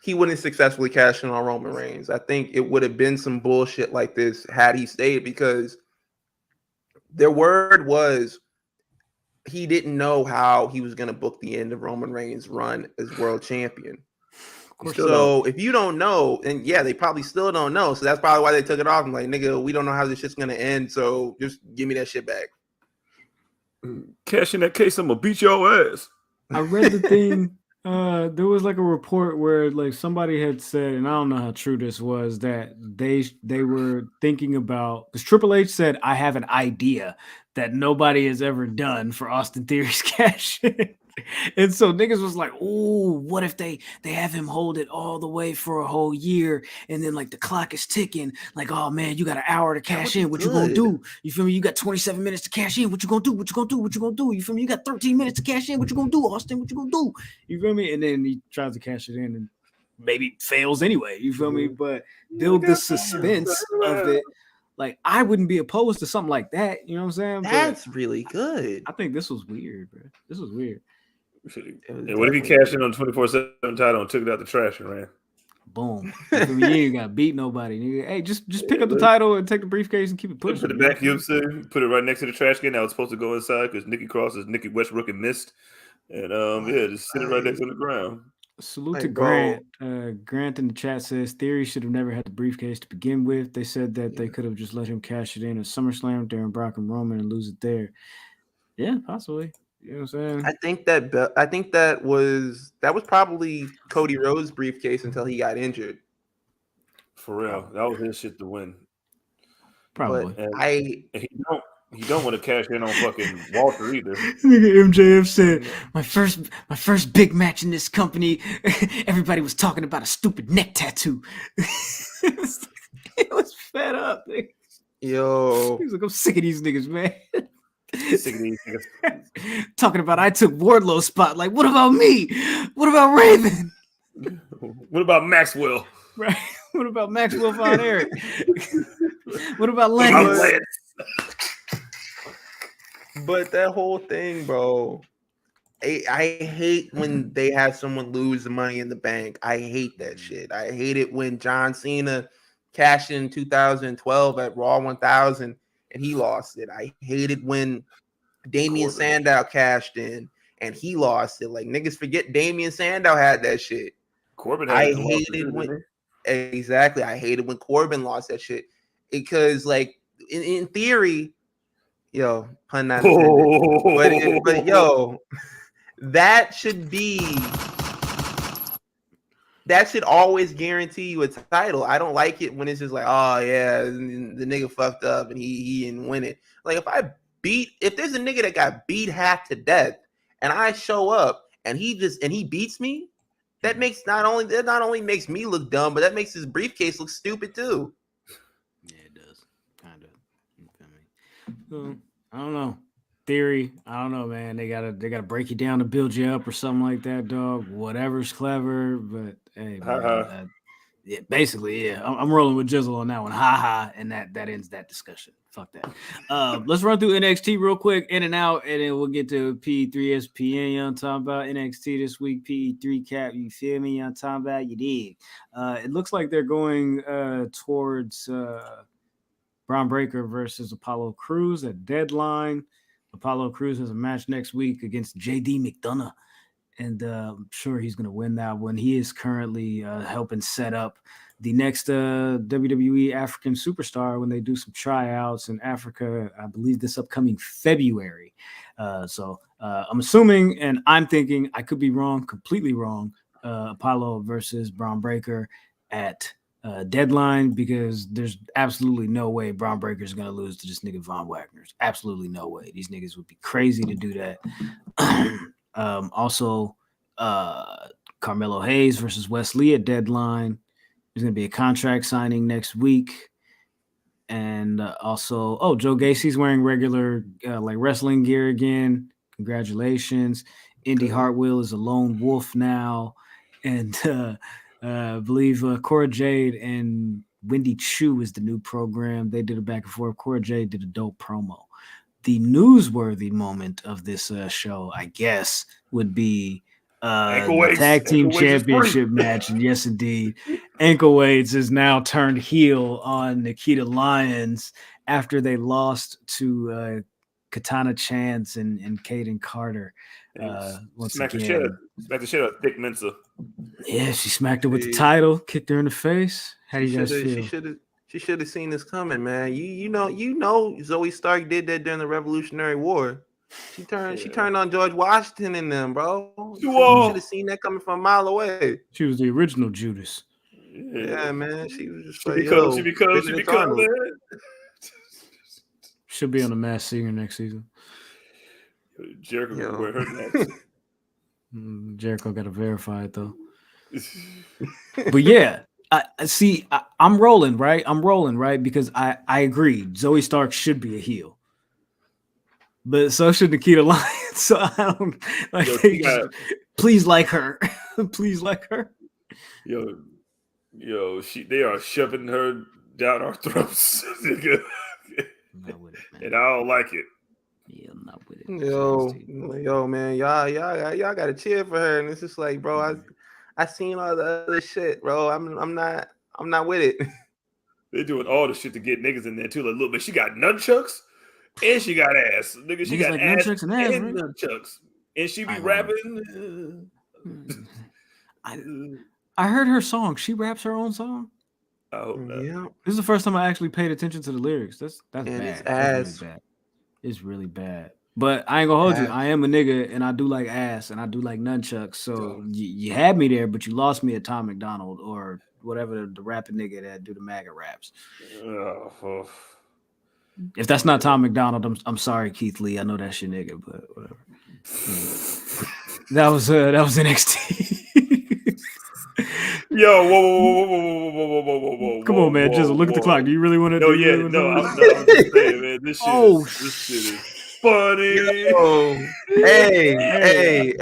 he wouldn't successfully cash in on Roman Reigns. I think it would have been some bullshit like this had he stayed, because their word was he didn't know how he was going to book the end of Roman Reigns' run as world champion. So if you don't know, and yeah, they probably still don't know. So that's probably why they took it off. I'm like, nigga, we don't know how this shit's going to end. So just give me that shit back. Cash in that case, I'm going to beat your ass. I read the thing. There was like a report where like somebody had said, and I don't know how true this was, that they were thinking about, because Triple H said, I have an idea that nobody has ever done for Austin Theory's cash. And so niggas was like, oh, what if they have him hold it all the way for a whole year, and then like the clock is ticking, like, oh man, you got an hour to cash in. What you gonna do? You feel me? You got 27 minutes to cash in. What you gonna do? What you gonna do? What you gonna do? You feel me? You got 13 minutes to cash in. What you gonna do, Austin? What you gonna do? You feel me? And then he tries to cash it in and maybe fails anyway. You feel me? But build the suspense of it. Like, I wouldn't be opposed to something like that. You know what I'm saying? That's really good. I think this was weird, bro. This was weird. And what if he cashed in on 24/7 title and took it out the trash and ran? Boom. You ain't got to beat nobody. Hey, just pick up the title and take the briefcase and keep it pushing. Put it back, put it right next to the trash can. That was supposed to go inside because Nikki Cross is Nikki Westbrook and missed. And just sit it right next to the ground. Salute to Grant. Grant in the chat says Theory should have never had the briefcase to begin with. They said that they could have just let him cash it in at SummerSlam during Brock and Roman and lose it there. Yeah, possibly. You know what I'm saying? I think that was probably Cody Rhodes' briefcase until he got injured. For real, that was his shit to win. Probably. But he don't want to cash in on fucking Walter either. Nigga MJF said, my first big match in this company, everybody was talking about a stupid neck tattoo. It was fed up. Nigga. Yo, he was like, I'm sick of these niggas, man. Talking about I took Wardlow's spot. Like, what about me? What about Raven? What about Maxwell? Right. What about Maxwell Von Erich? What about Lance? But that whole thing, bro. I hate when they have someone lose the Money in the Bank. I hate that shit. I hate it when John Cena cashed in 2012 at Raw 1000 and he lost it. I hated when Damian Sandow cashed in and he lost it. Like, niggas forget Damian Sandow had that shit. Corbin had I hated when exactly. I hated when Corbin lost that shit because, like, in theory, yo, pun not intended. But yo, that should always guarantee you a title. I don't like it when it's just like, oh yeah, the nigga fucked up and he didn't win it. Like, if there's a nigga that got beat half to death and I show up and he beats me, that not only makes me look dumb, but that makes his briefcase look stupid too. Yeah, it does. Kind of. You feel me? I don't know. Theory, I don't know, man. They gotta break you down to build you up or something like that, dog. Whatever's clever, but hey, man, yeah, basically, yeah. I'm rolling with Jizzle on that one. And that ends that discussion. Fuck that. Let's run through NXT real quick, in and out, and then we'll get to P3 SPN. You know what I'm talking about? NXT this week, P3 cap. You feel me? You know what I'm talking about? You dig. It looks like they're going towards Braun Breaker versus Apollo Crews at Deadline. Apollo Crews has a match next week against JD McDonough, and I'm sure he's going to win that one. He is currently helping set up the next WWE African superstar when they do some tryouts in Africa, I believe this upcoming February. So I'm assuming, and I'm thinking, I could be wrong, completely wrong, Apollo versus Braun Breaker at Deadline, because there's absolutely no way Braun Breaker is going to lose to this nigga Von Wagner's. Absolutely no way. These niggas would be crazy to do that. Also, Carmelo Hayes versus Wesley at Deadline. There's going to be a contract signing next week. And also, Joe Gacy's wearing regular like wrestling gear again. Congratulations. Indy Hartwell is a lone wolf now. And I believe Cora Jade and Wendy Chu is the new program. They did a back and forth. Cora Jade did a dope promo. The newsworthy moment of this show, I guess, would be the tag team championship match. And yes, indeed, Ankle Weights is now turned heel on Nikita Lyons after they lost to Katana Chance and Kaden Carter. Smack the shit out of Thick Mensa. Yeah, she smacked her with the title, kicked her in the face. How do you guys feel? She should have seen this coming, man. You know Zoe Stark did that during the Revolutionary War. She turned on George Washington and them, bro. You should have seen that coming from a mile away. She was the original Judas. Yeah, man. She was just she become man. She'll be on the Masked Singer next season. Jericho gonna wear her next. Jericho got to verify it though. But yeah, I'm rolling, right? Because I agree. Zoe Stark should be a heel, but so should Nikita Lyons. So I don't like. Please like her. Please like her. Yo, they are shoving her down our throats. And I don't like it. Yeah, I'm not with it. Yo, man, y'all gotta cheer for her. And it's just like, bro, I seen all the other shit, bro. I'm not with it. They're doing all the shit to get niggas in there too. Like, look, man, she got nunchucks and she got ass. Nigga, she got like ass and right? Nunchucks. And she be rapping. I heard her song. She raps her own song. Oh no. Yeah. This is the first time I actually paid attention to the lyrics. That's bad. It's ass. It's really bad. But I ain't gonna hold you. I am a nigga, and I do like ass, and I do like nunchucks. So you had me there, but you lost me at Tom McDonald or whatever the rapping nigga that do the MAGA raps. If that's not Tom McDonald, I'm sorry, Keith Lee. I know that's your nigga, but whatever. That was NXT. Yo, whoa. Come on, man. Jizzle, look at the clock. Do you really want to? I'm just saying, man. This shit is funny. Hey,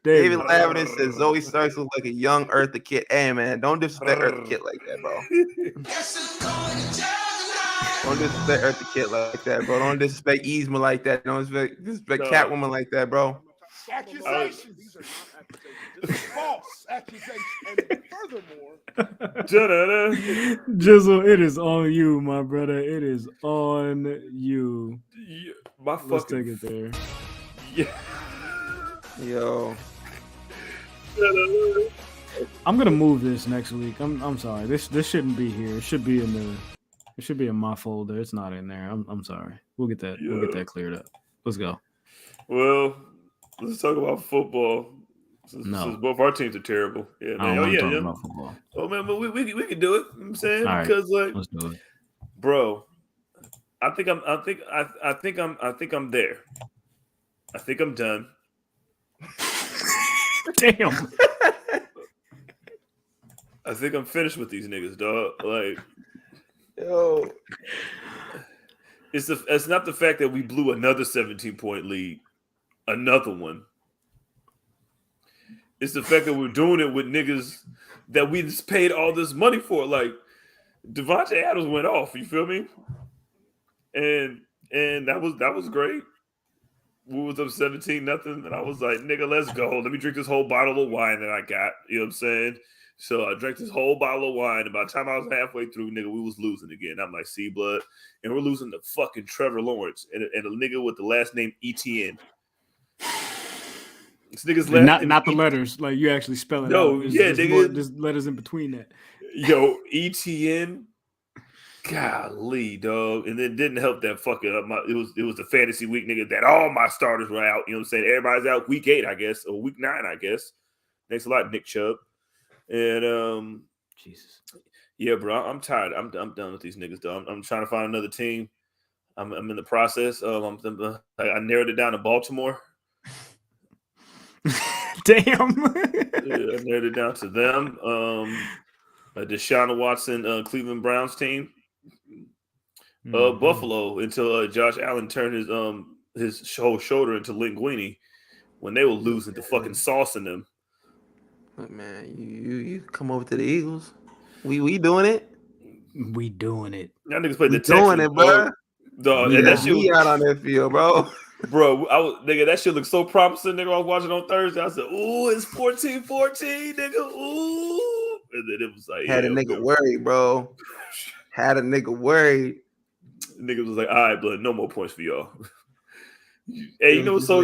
David Lavender says Zoe Starks looks like a young Eartha Kitt. Hey, man, don't disrespect Eartha Kitt like that, bro. Don't disrespect Eartha Kitt like that, bro. Don't disrespect Yzma like that. Don't disrespect Catwoman like that, bro. Accusations. These are not accusations. False accusations. And furthermore, Jizzle, it is on you, my brother. It is on you. Let's take it there. Yeah. Yo. I'm gonna move this next week. I'm sorry. This shouldn't be here. It should be in my folder. It's not in there. I'm sorry. We'll get that cleared up. Let's go. Well, let's talk about football. Since both our teams are terrible. Yeah, man. About football. Oh man, but we can do it. You know what I'm saying? All right, because let's do it. Bro, I think I'm there. I think I'm done. Damn. I think I'm finished with these niggas, dog. Like, yo. It's not the fact that we blew another 17-point lead. Another one. It's the fact that we're doing it with niggas that we just paid all this money for. Like, Devontae Adams went off. You feel me? And that was great. We was up 17-0, and I was like, nigga, let's go. Let me drink this whole bottle of wine that I got. You know what I'm saying? So I drank this whole bottle of wine. And by the time I was halfway through, nigga, we was losing again. I'm like, see, blood. And we're losing to fucking Trevor Lawrence and a nigga with the last name ETN. This nigga's not the letters. Like, you actually spell it out. There's letters in between that. Yo, ETN. Golly, dog. And it didn't help that fucking up. It was the fantasy week, nigga, that all my starters were out. You know what I'm saying? Everybody's out week 8, I guess, or week 9, I guess. Thanks a lot, Nick Chubb. And Jesus. Yeah, bro, I'm tired. I'm done with these niggas, though. I'm trying to find another team. I'm in the process. I narrowed it down to Baltimore. Damn. I narrowed it down to them. Deshaun Watson, Cleveland Browns team. Buffalo until Josh Allen turned his whole shoulder into linguine when they were losing to fucking sauce in them. Look, man, you come over to the Eagles. We doing it. We doing it. Y'all niggas played the Texans, doing it, bro. Dog, and that shit was out on that field, bro. Bro, nigga, that shit looked so promising, nigga. I was watching on Thursday. I said, "Ooh, it's 14-14, nigga. Ooh," and then it was like, had a nigga worried, bro. Had a nigga worried. Nigga was like, "All right, blood, no more points for y'all." Hey, you know what's so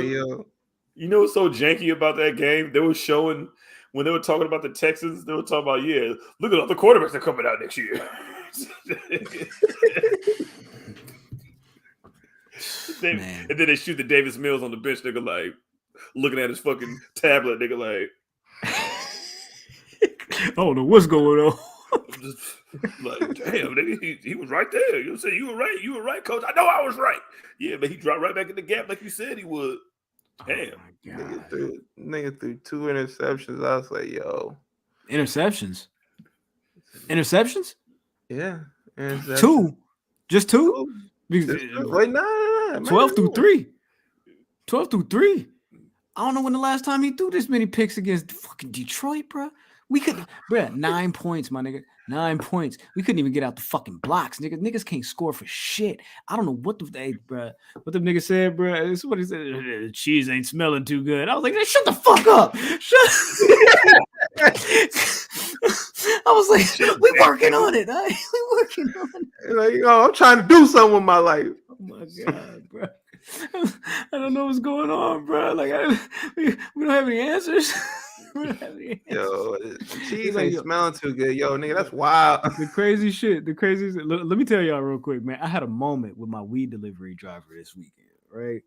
janky about that game? They were showing when they were talking about the Texans. They were talking about, yeah, look at all the quarterbacks that are coming out next year. And then they shoot the Davis Mills on the bench, nigga, like looking at his fucking tablet, nigga, like I don't know what's going on. Just like, damn, nigga, he was right there. You say you were right, coach. I know I was right. Yeah, but he dropped right back in the gap like you said he would. Damn, nigga threw 2 interceptions. I was like, yo, interceptions. Yeah, interceptions. 2, just 2. Wait, nah, 12 through 3. 12 through 3. I don't know when the last time he threw this many picks against fucking Detroit, bro. We could, bro, 9 points, my nigga. 9 points. We couldn't even get out the fucking blocks, nigga. Niggas can't score for shit. I don't know what bro. What the nigga said, bro. This is what he said. The cheese ain't smelling too good. I was like, hey, shut the fuck up. I was like, we working on it. We working on it. Like, I'm trying to do something with my life. Oh my god, bro. I don't know what's going on, bro. Like, we don't have any answers. Yo, cheese ain't smelling too good. Yo, nigga, that's wild. The crazy shit. Let me tell y'all real quick, man. I had a moment with my weed delivery driver this weekend, right?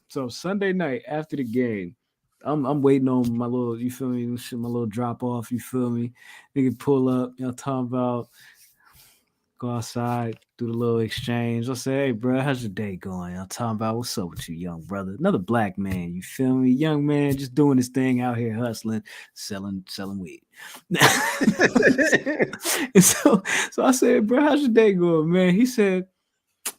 So Sunday night after the game, I'm waiting on my little, you feel me? My little drop off, you feel me? Nigga pull up, y'all talking about go outside, do the little exchange. I'll say, hey, bro, how's your day going? I'm talking about what's up with you, young brother. Another black man, you feel me? Young man just doing his thing out here hustling, selling weed. And so I said, bro, how's your day going, man? He said,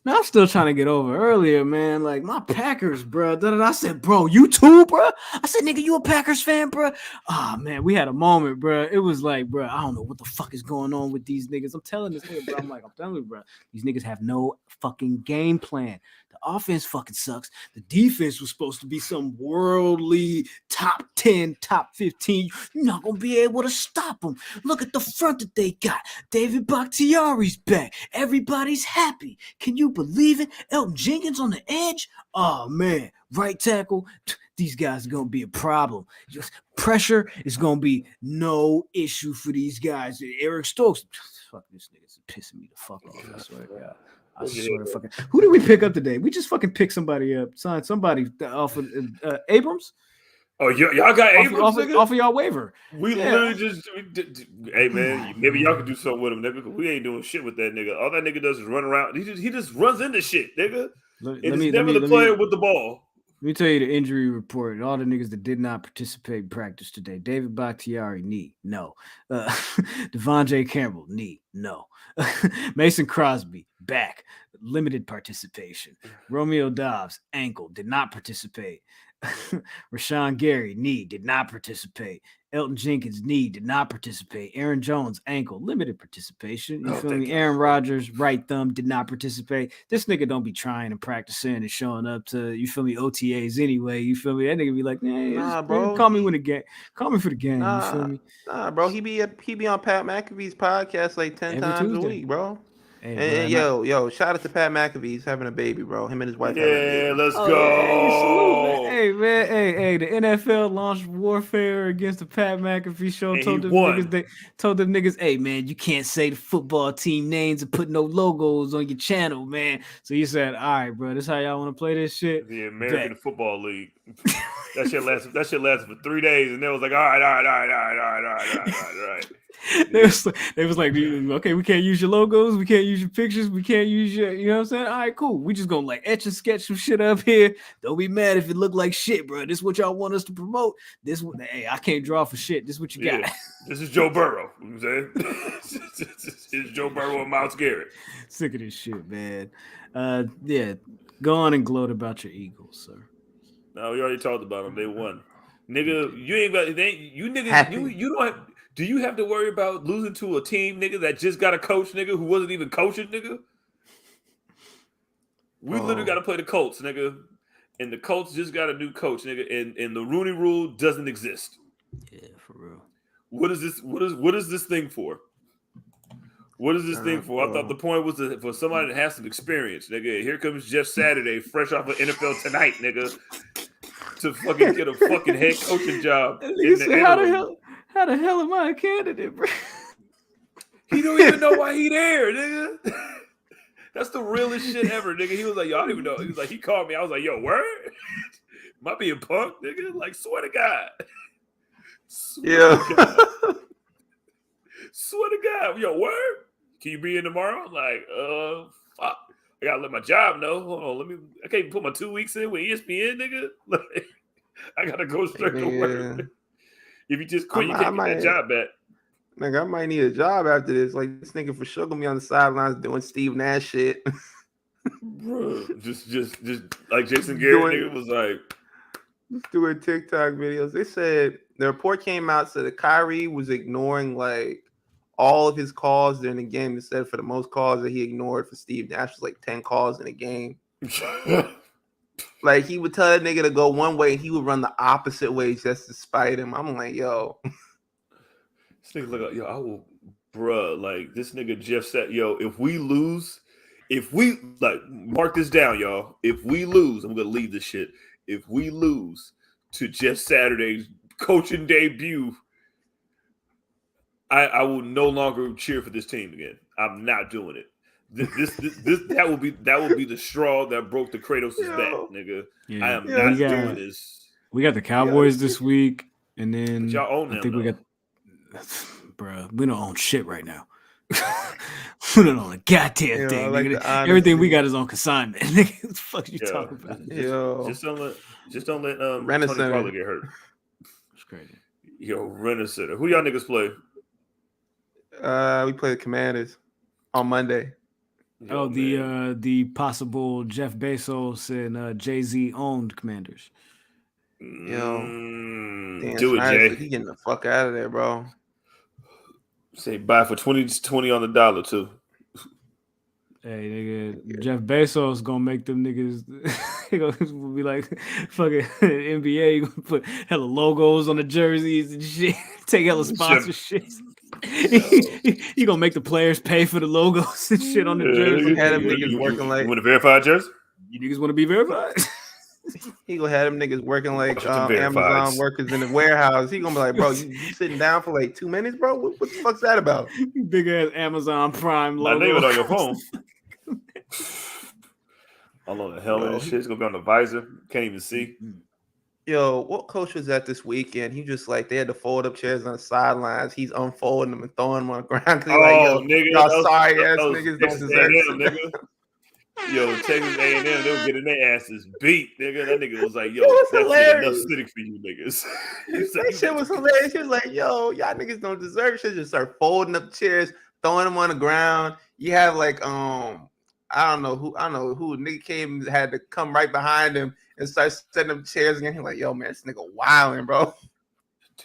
man, I'm still trying to get over earlier, man. Like my Packers, bro. I said, bro, you too, bro? I said, nigga, you a Packers fan, bro? Oh, man, we had a moment, bro. It was like, bro, I don't know what the fuck is going on with these niggas. I'm telling this nigga, bro. I'm telling you, bro. These niggas have no fucking game plan. The offense fucking sucks. The defense was supposed to be some worldly top 10, top 15. You're not going to be able to stop them. Look at the front that they got. David Bakhtiari's back. Everybody's happy. Can you believe it? Elton Jenkins on the edge? Oh, man. Right tackle. These guys are going to be a problem. Just pressure is going to be no issue for these guys. Eric Stokes. Fuck, this nigga's pissing me the fuck off. I swear to God. I swear to fucking. Who did we pick up today? We just fucking picked somebody up. Signed somebody off of Abrams. Oh, y'all got Abrams off of y'all waiver. We literally just, hey man, maybe y'all can do something with him, nigga. Because we ain't doing shit with that nigga. All that nigga does is run around. He just runs into shit, nigga. He's never the player with the ball. Let me tell you the injury report. All the niggas that did not participate in practice today. David Bakhtiari, knee, no. Devon J. Campbell, knee, no. Mason Crosby, back, limited participation. Romeo Dobbs, ankle, did not participate. Rashawn Gary, knee, did not participate. Elton Jenkins, knee, did not participate. Aaron Jones, ankle, limited participation. You feel me? Aaron Rodgers, right thumb, did not participate. This nigga don't be trying and practicing and showing up to, you feel me, OTAs anyway. You feel me? That nigga be like, nah, bro. Call me when the game. Call me for the game. You feel me? Nah, bro. He be on Pat McAfee's podcast like 10 times Tuesday. A week, bro. Hey, and yo, shout out to Pat McAfee. He's having a baby, bro. Him and his wife. Yeah, let's go. Hey, man. Hey, the NFL launched warfare against the Pat McAfee show. Told them niggas, hey, man, you can't say the football team names and put no logos on your channel, man. So you said, all right, bro, this how y'all want to play this shit? The American Football League. That shit lasted for 3 days, and they was like, all right. They was like, okay, we can't use your logos, we can't use your pictures, we can't use your, you know what I'm saying? All right, cool. We just gonna like etch and sketch some shit up here. Don't be mad if it look like shit, bro. This is what y'all want us to promote. Hey, I can't draw for shit. This is what you got. This is Joe Burrow. You know what I'm saying? This is Joe Burrow and Myles Garrett. Sick of this shit, man. Yeah, go on and gloat about your Eagles, sir. No, we already talked about them. They won, nigga. You ain't got you niggas. You don't. Do you have to worry about losing to a team, nigga, that just got a coach, nigga, who wasn't even coaching, nigga? We literally got to play the Colts, nigga, and the Colts just got a new coach, nigga, and the Rooney Rule doesn't exist. Yeah, for real. What is this? What is this thing for? What is this thing for? I thought the point was for somebody that has some experience, nigga. Here comes Jeff Saturday, fresh off of NFL Tonight, nigga, to fucking get a fucking head coaching job. How the hell am I a candidate, bro? He don't even know why he there, nigga. That's the realest shit ever, nigga. He was like, yo, I don't even know. He was like, he called me. I was like, yo, word? Am I being punked, nigga? Like, swear to God. Swear to God. Yo, word? Can you be in tomorrow? Like, fuck. I gotta let my job know. Hold on, I can't even put my 2 weeks in with ESPN, nigga. Like, I gotta go straight to work. If you just quit, you can't get that job back. Nigga, I might need a job after this. Like, this nigga for sure gonna be on the sidelines doing Steve Nash shit. Bro, just like Jason Garrett, nigga was like, just doing TikTok videos. They said the report came out said that Kyrie was ignoring like all of his calls during the game. It said for the most calls that he ignored for Steve Nash was like 10 calls in a game. Like, he would tell that nigga to go one way and he would run the opposite way just to spite him. I'm like, yo. This nigga look like, yo, I will, bruh, like, this nigga Jeff said, yo, if we, like, mark this down, y'all. If we lose, I'm going to leave this shit. If we lose to Jeff Saturday's coaching debut, I will no longer cheer for this team again. I'm not doing it. That will be the straw that broke the Kratos' back, nigga. Yeah. I am not doing this. We got the Cowboys this week, and then but y'all own them. I think we got, bro. We don't own shit right now. We don't own a goddamn thing. Like everything we got is on consignment. Nigga, what the fuck are you talking about? Just don't let Tony Pollard get hurt. It's crazy. Yo, Renaissance. Who y'all niggas play? We play the Commanders on Monday. Oh, the possible Jeff Bezos and Jay-Z owned Commanders. Yo, do it, Jay. He getting the fuck out of there, bro. Say buy for 20 on the dollar too. Hey, nigga, Jeff Bezos gonna make them niggas. He gonna be like fucking NBA. He gonna put hella logos on the jerseys and shit. Take hella sponsorships. He gonna make the players pay for the logos and shit on the jersey. Had them niggas working like. You want to verify jersey? You niggas want to be verified? He gonna have them niggas working like Amazon workers in the warehouse. He gonna be like, bro, you sitting down for like 2 minutes, bro? What the fuck's that about? Big ass Amazon Prime logo. I name it on your phone. All on the helmet and shit. It's gonna be on the visor. Can't even see. Yo, what coach was that this weekend? He just like they had to fold up chairs on the sidelines. He's unfolding them and throwing them on the ground. Nigga, y'all sorry ass niggas don't deserve it. Yo, Texas A&M, they were getting their asses beat, nigga. That nigga was like, yo, that's enough sitting for you niggas. That shit was hilarious. He was like, yo, y'all niggas don't deserve shit. Just start folding up chairs, throwing them on the ground. You have like, I don't know who nigga came had to come right behind him and start setting up chairs again. He's like, yo, man, this nigga wilding, bro.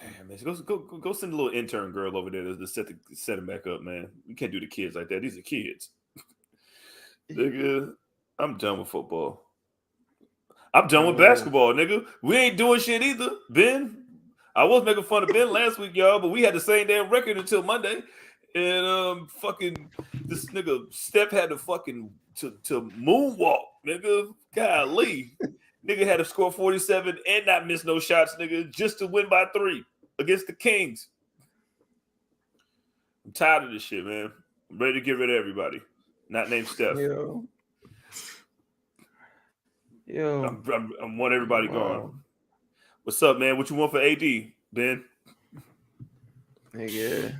Damn, man. Go send a little intern girl over there to set him back up, man. We can't do the kids like that. These are kids. Nigga, I'm done with football. I'm done with basketball, nigga. We ain't doing shit either, Ben. I was making fun of Ben last week, y'all, but we had the same damn record until Monday. And fucking this nigga Steph had to fucking to moonwalk, nigga. Golly. Nigga had to score 47 and not miss no shots, nigga, just to win by 3 against the Kings. I'm tired of this shit, man. I'm ready to get rid of everybody. Not named Steph. Yo. I want everybody gone. What's up, man? What you want for AD, Ben? Nigga.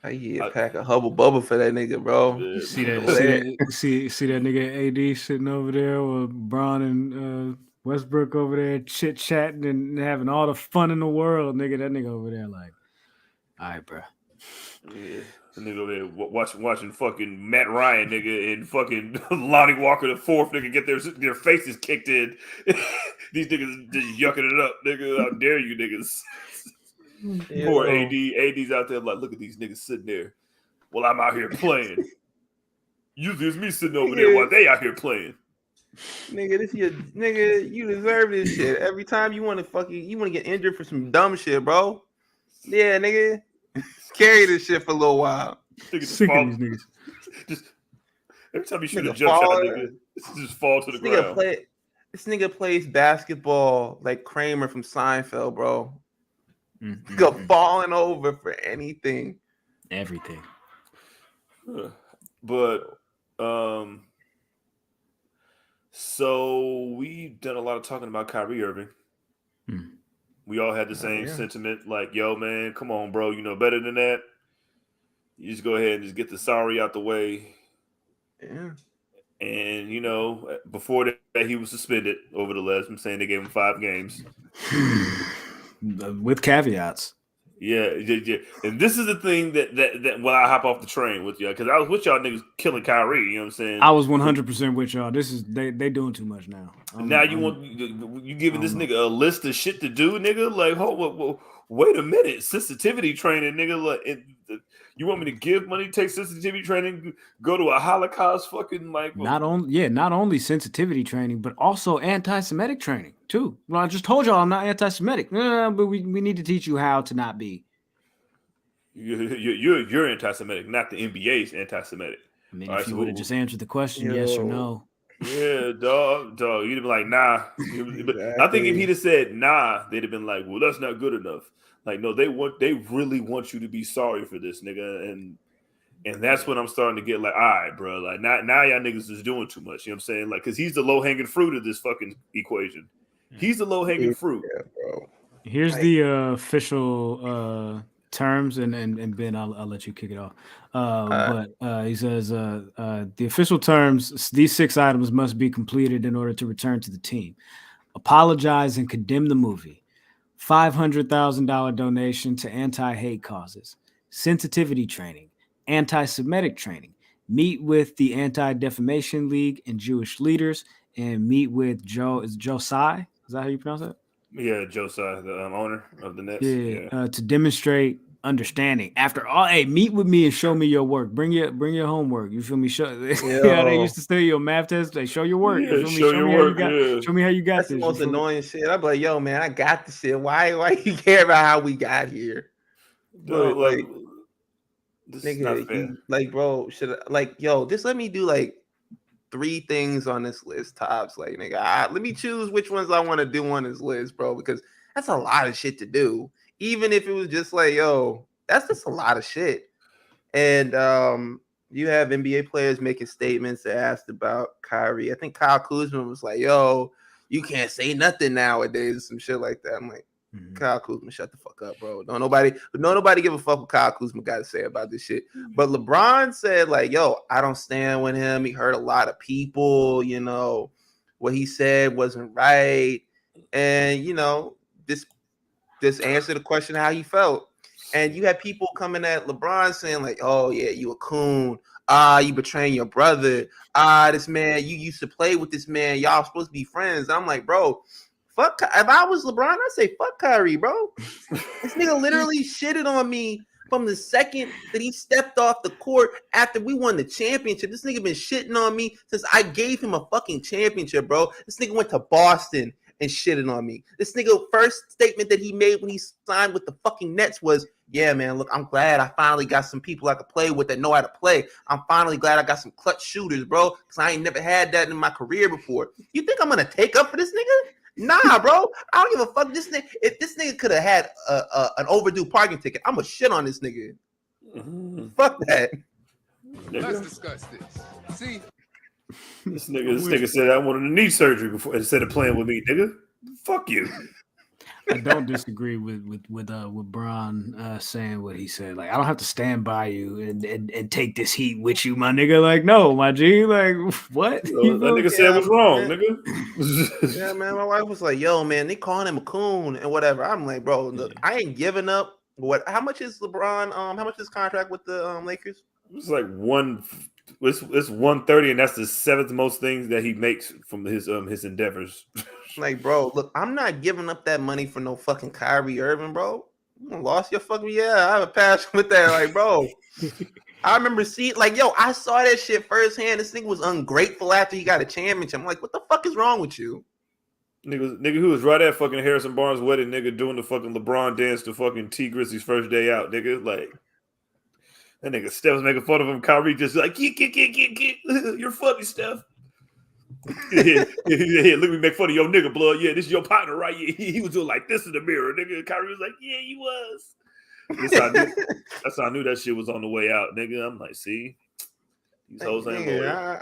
I get a pack of Hubble Bubble for that nigga, bro. See that nigga AD sitting over there with Braun and Westbrook over there chit chatting and having all the fun in the world, nigga. That nigga over there like, all right, bro. Yeah, the nigga over there watching fucking Matt Ryan, nigga, and fucking Lonnie Walker the fourth, nigga, get their faces kicked in. These niggas just yucking it up, nigga. How dare you, niggas? Yeah, Poor bro. AD's out there like, look at these niggas sitting there. Well, I'm out here playing. Usually it's me sitting over there while they out here playing. Nigga, you deserve this shit. Every time you want to get injured for some dumb shit, bro. Yeah, nigga. Carry this shit for a little while. Sick of these niggas. Just every time you shoot a jump shot, nigga, just fall to the ground. This nigga plays basketball like Kramer from Seinfeld, bro. Mm-hmm. Go falling over for anything. Everything. But so we've done a lot of talking about Kyrie Irving. We all had the same sentiment, like, yo, man, come on, bro, you know better than that. You just go ahead and just get the sorry out the way. Yeah. And, you know, before that, he was suspended over the last. I'm saying they gave him 5 games. With caveats. Yeah. And this is the thing that when I hop off the train with y'all, because I was with y'all niggas killing Kyrie, you know what I'm saying? I was 100% with y'all. This is they doing too much now. You giving this nigga a list of shit to do, nigga? Like, wait a minute, sensitivity training, nigga. Like, you want me to give money, take sensitivity training, go to a Holocaust fucking like? Not only sensitivity training, but also anti-Semitic training too. Well, I just told y'all I'm not anti-Semitic, but we need to teach you how to not be. You're anti-Semitic, not the NBA's anti-Semitic. I mean, if you would have just answered the question, yes or no. Yeah, dog. You'd have been like, nah. But I think if he'd have said nah, they'd have been like, well, that's not good enough. Like, no, they really want you to be sorry for this, nigga. And that's when I'm starting to get like, all right, bro. Like, now y'all niggas is doing too much. You know what I'm saying? Like, because he's the low-hanging fruit of this fucking equation. He's the low-hanging fruit. Yeah, bro. Here's the official terms, and Ben, I'll let you kick it off. But he says the official terms: these 6 items must be completed in order to return to the team. Apologize and condemn the movie. $500,000 donation to anti-hate causes. Sensitivity training. Anti-Semitic training. Meet with the Anti-Defamation League and Jewish leaders, and meet with Josiah. Is that how you pronounce it? Yeah, Josiah, the owner of the Nets. Yeah. To demonstrate understanding. After all, hey, meet with me and show me your work. Bring your homework. You feel me? They used to study your math test. They show your work. Yeah, show your work. Show me how you got That's this. the most annoying shit. I'm like, yo, man, I got the shit. Why you care about how we got here? But like, this nigga, is not fair. like, bro, just let me do like 3 things on this list, tops. Like, nigga, let me choose which ones I want to do on this list, bro, because that's a lot of shit to do. Even if it was just like, yo, that's just a lot of shit. And you have NBA players making statements that asked about Kyrie. I think Kyle Kuzma was like, yo, you can't say nothing nowadays or some shit like that. I'm like, Kyle Kuzma, shut the fuck up, bro. Don't nobody give a fuck what Kyle Kuzma got to say about this shit. But LeBron said, like, yo, I don't stand with him. He hurt a lot of people. You know, what he said wasn't right. And, you know, just answer the question how he felt. And you had people coming at LeBron saying, like, oh, yeah, you a coon. You betraying your brother. This man, you used to play with this man. Y'all supposed to be friends. I'm like, bro, fuck. If I was LeBron, I'd say fuck Kyrie, bro. This nigga literally shitted on me from the second that he stepped off the court after we won the championship. This nigga been shitting on me since I gave him a fucking championship, bro. This nigga went to Boston and shitting on me. This nigga first statement that he made when he signed with the fucking Nets was, yeah, man, look, I'm glad I finally got some people I could play with that know how to play. I'm finally glad I got some clutch shooters, bro, because I ain't never had that in my career before. You think I'm going to take up for this nigga? Nah, bro. I don't give a fuck. This nigga, if this nigga could have had an overdue parking ticket, I'm going to shit on this nigga. Fuck that. Let's discuss this. See? This nigga said I wanted a knee surgery before instead of playing with me, nigga. Fuck you. I don't disagree with Braun saying what he said. Like, I don't have to stand by you and take this heat with you, my nigga. Like, no, my G. Like, what? That nigga said what's wrong, nigga. Yeah, man. My wife was like, "Yo, man, they calling him a coon and whatever." I'm like, "Bro, look, I ain't giving up." How much is LeBron? How much is his contract with the Lakers? It's like it's 130, and that's the 7th most things that he makes from his endeavors. Like, bro, look, I'm not giving up that money for no fucking Kyrie Irving, bro. You lost your fucking I have a passion with that, like, bro. I remember seeing, like, yo, I saw that shit firsthand. This nigga was ungrateful after he got a championship. I'm like, what the fuck is wrong with you? Nigga who was right at fucking Harrison Barnes' wedding, nigga, doing the fucking LeBron dance to fucking T Grizzly's first day out, nigga. Like, that nigga Steph was making fun of him. Kyrie just like, get. You're funny, Steph. Yeah, look at me make fun of your nigga, blood. Yeah, this is your partner, right? Yeah, he was doing like this in the mirror, nigga. Kyrie was like, yeah, he was. That's how I knew that shit was on the way out, nigga. I'm like, see, these hoes ain't loyal.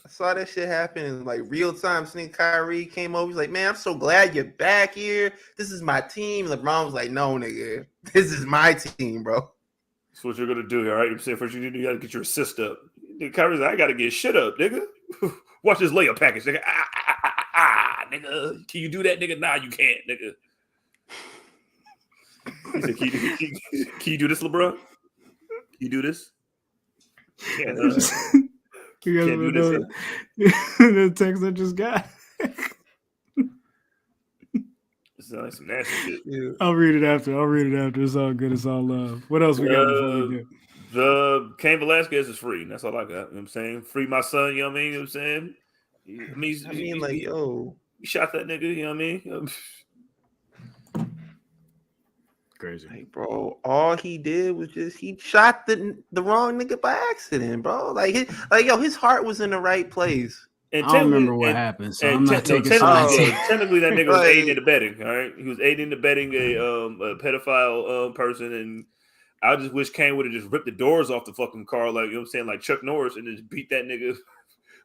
I saw that shit happen in like real time. Seeing Kyrie came over, he's like, man, I'm so glad you're back here. This is my team. LeBron was like, no, nigga, this is my team, bro. That's what you're gonna do, all right? I'm saying first you gotta get your assist up. Nigga, Kyrie's like, I gotta get shit up, nigga. Watch this layup package, nigga. Nigga. Can you do that, nigga? Nah, you can't, nigga. He said, can you do this, LeBron? Can you do this? Can't do this. The text I just got. It's like some nasty shit. Yeah. I'll read it after. It's all good. It's all love. What else we got before we do? The Cain Velasquez is free. That's all I got. You know what I'm saying? Free my son, you know what I mean? You know what I'm saying? Like, yo. You shot that nigga, you know what I mean? Crazy. Like, bro, all he did was he shot the wrong nigga by accident, bro. Like, his heart was in the right place. And I don't remember what happened, so I'm not taking sides. Technically, that nigga was aiding and abetting, all right? He was aiding and abetting a pedophile person, and I just wish Cain would have just ripped the doors off the fucking car, like, you know what I'm saying, like Chuck Norris, and just beat that nigga.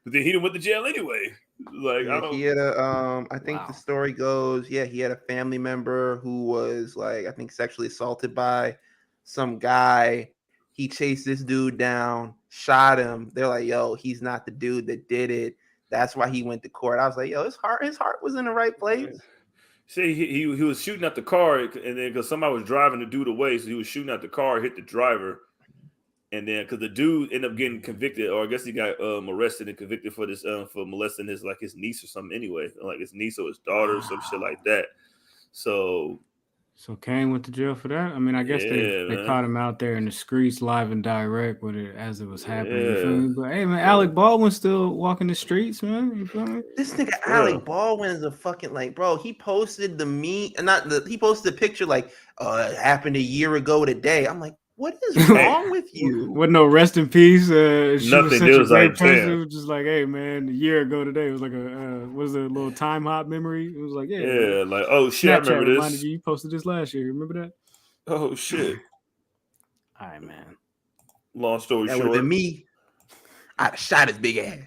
But then he done went to jail anyway. Like, yeah, he had I think the story goes, he had a family member who was like, I think sexually assaulted by some guy. He chased this dude down, shot him. They're like, yo, he's not the dude that did it. That's why he went to court. I was like, yo, his heart was in the right place. See, he was shooting at the car, and then because somebody was driving the dude away, so he was shooting at the car, hit the driver, and then because the dude ended up getting convicted, or I guess he got arrested and convicted for this for molesting his niece or something anyway, like his niece or his daughter or some shit like that. So Cain went to jail for that? I mean, I guess they caught him out there in the streets live and direct with it as it was happening. You feel me? But hey, man, Alec Baldwin's still walking the streets, man. You feel me? This nigga Alec Baldwin is a fucking bro. He posted he posted a picture like, it happened a year ago today. I'm like, what is wrong with you? With no rest in peace. Nothing. It was like, it was just like, hey, man, a year ago today, it was like was a little time hop memory. It was like, man. Like, oh shit, Snapchat, I remember this. You posted this last year. Remember that? Oh shit. All right, man. Long story short, that would have been me. I'd have shot his big ass.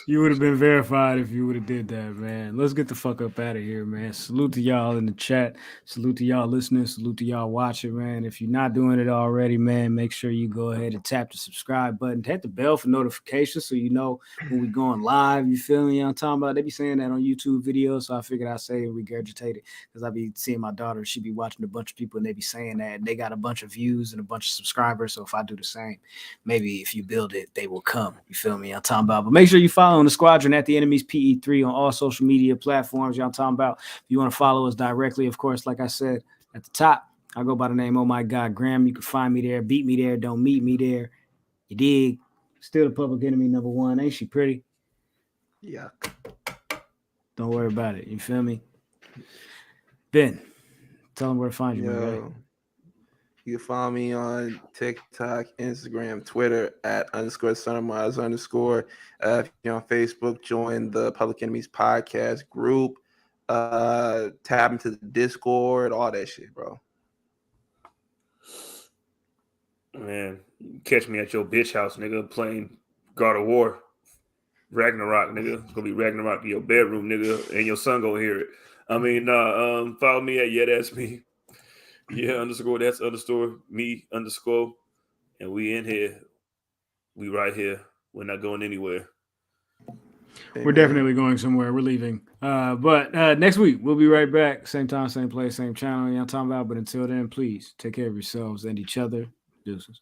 You would have been verified if you would have did that, man. Let's get the fuck up out of here, man. Salute to y'all in the chat. Salute to y'all listening. Salute to y'all watching, man. If you're not doing it already, man, make sure you go ahead and tap the subscribe button. Hit the bell for notifications so you know when we going live. You feel me? I'm talking about. They be saying that on YouTube videos, so I figured I'd say and regurgitate it because I be seeing my daughter. She be watching a bunch of people and they be saying that and they got a bunch of views and a bunch of subscribers. So if I do the same, maybe if you build it, they will come. You feel me? I'm talking about. But make sure you follow the Squadron at the Enemies PE3 on all social media platforms. Y'all talking about. If you want to follow us directly, of course, like I said at the top, I go by the name, oh my God, Graham. You can find me there. Beat me there. Don't meet me there. You dig? Still the public enemy number one. Ain't she pretty? Yeah. Don't worry about it. You feel me? Ben, tell them where to find you. Man. You can follow me on TikTok, Instagram, Twitter at _SonOfMars_. If you're on Facebook, join the Public Enemies podcast group. Tab into the Discord, all that shit, bro. Man, catch me at your bitch house, nigga, playing God of War. Ragnarok, nigga. It's gonna be Ragnarok in your bedroom, nigga, and your son gonna hear it. I mean, follow me at that's me. Yeah, that's underscore me underscore. And we in here. We right here. We're not going anywhere. We're definitely going somewhere. We're leaving. But next week, we'll be right back. Same time, same place, same channel. You know what I'm talking about? But until then, please take care of yourselves and each other. Deuces.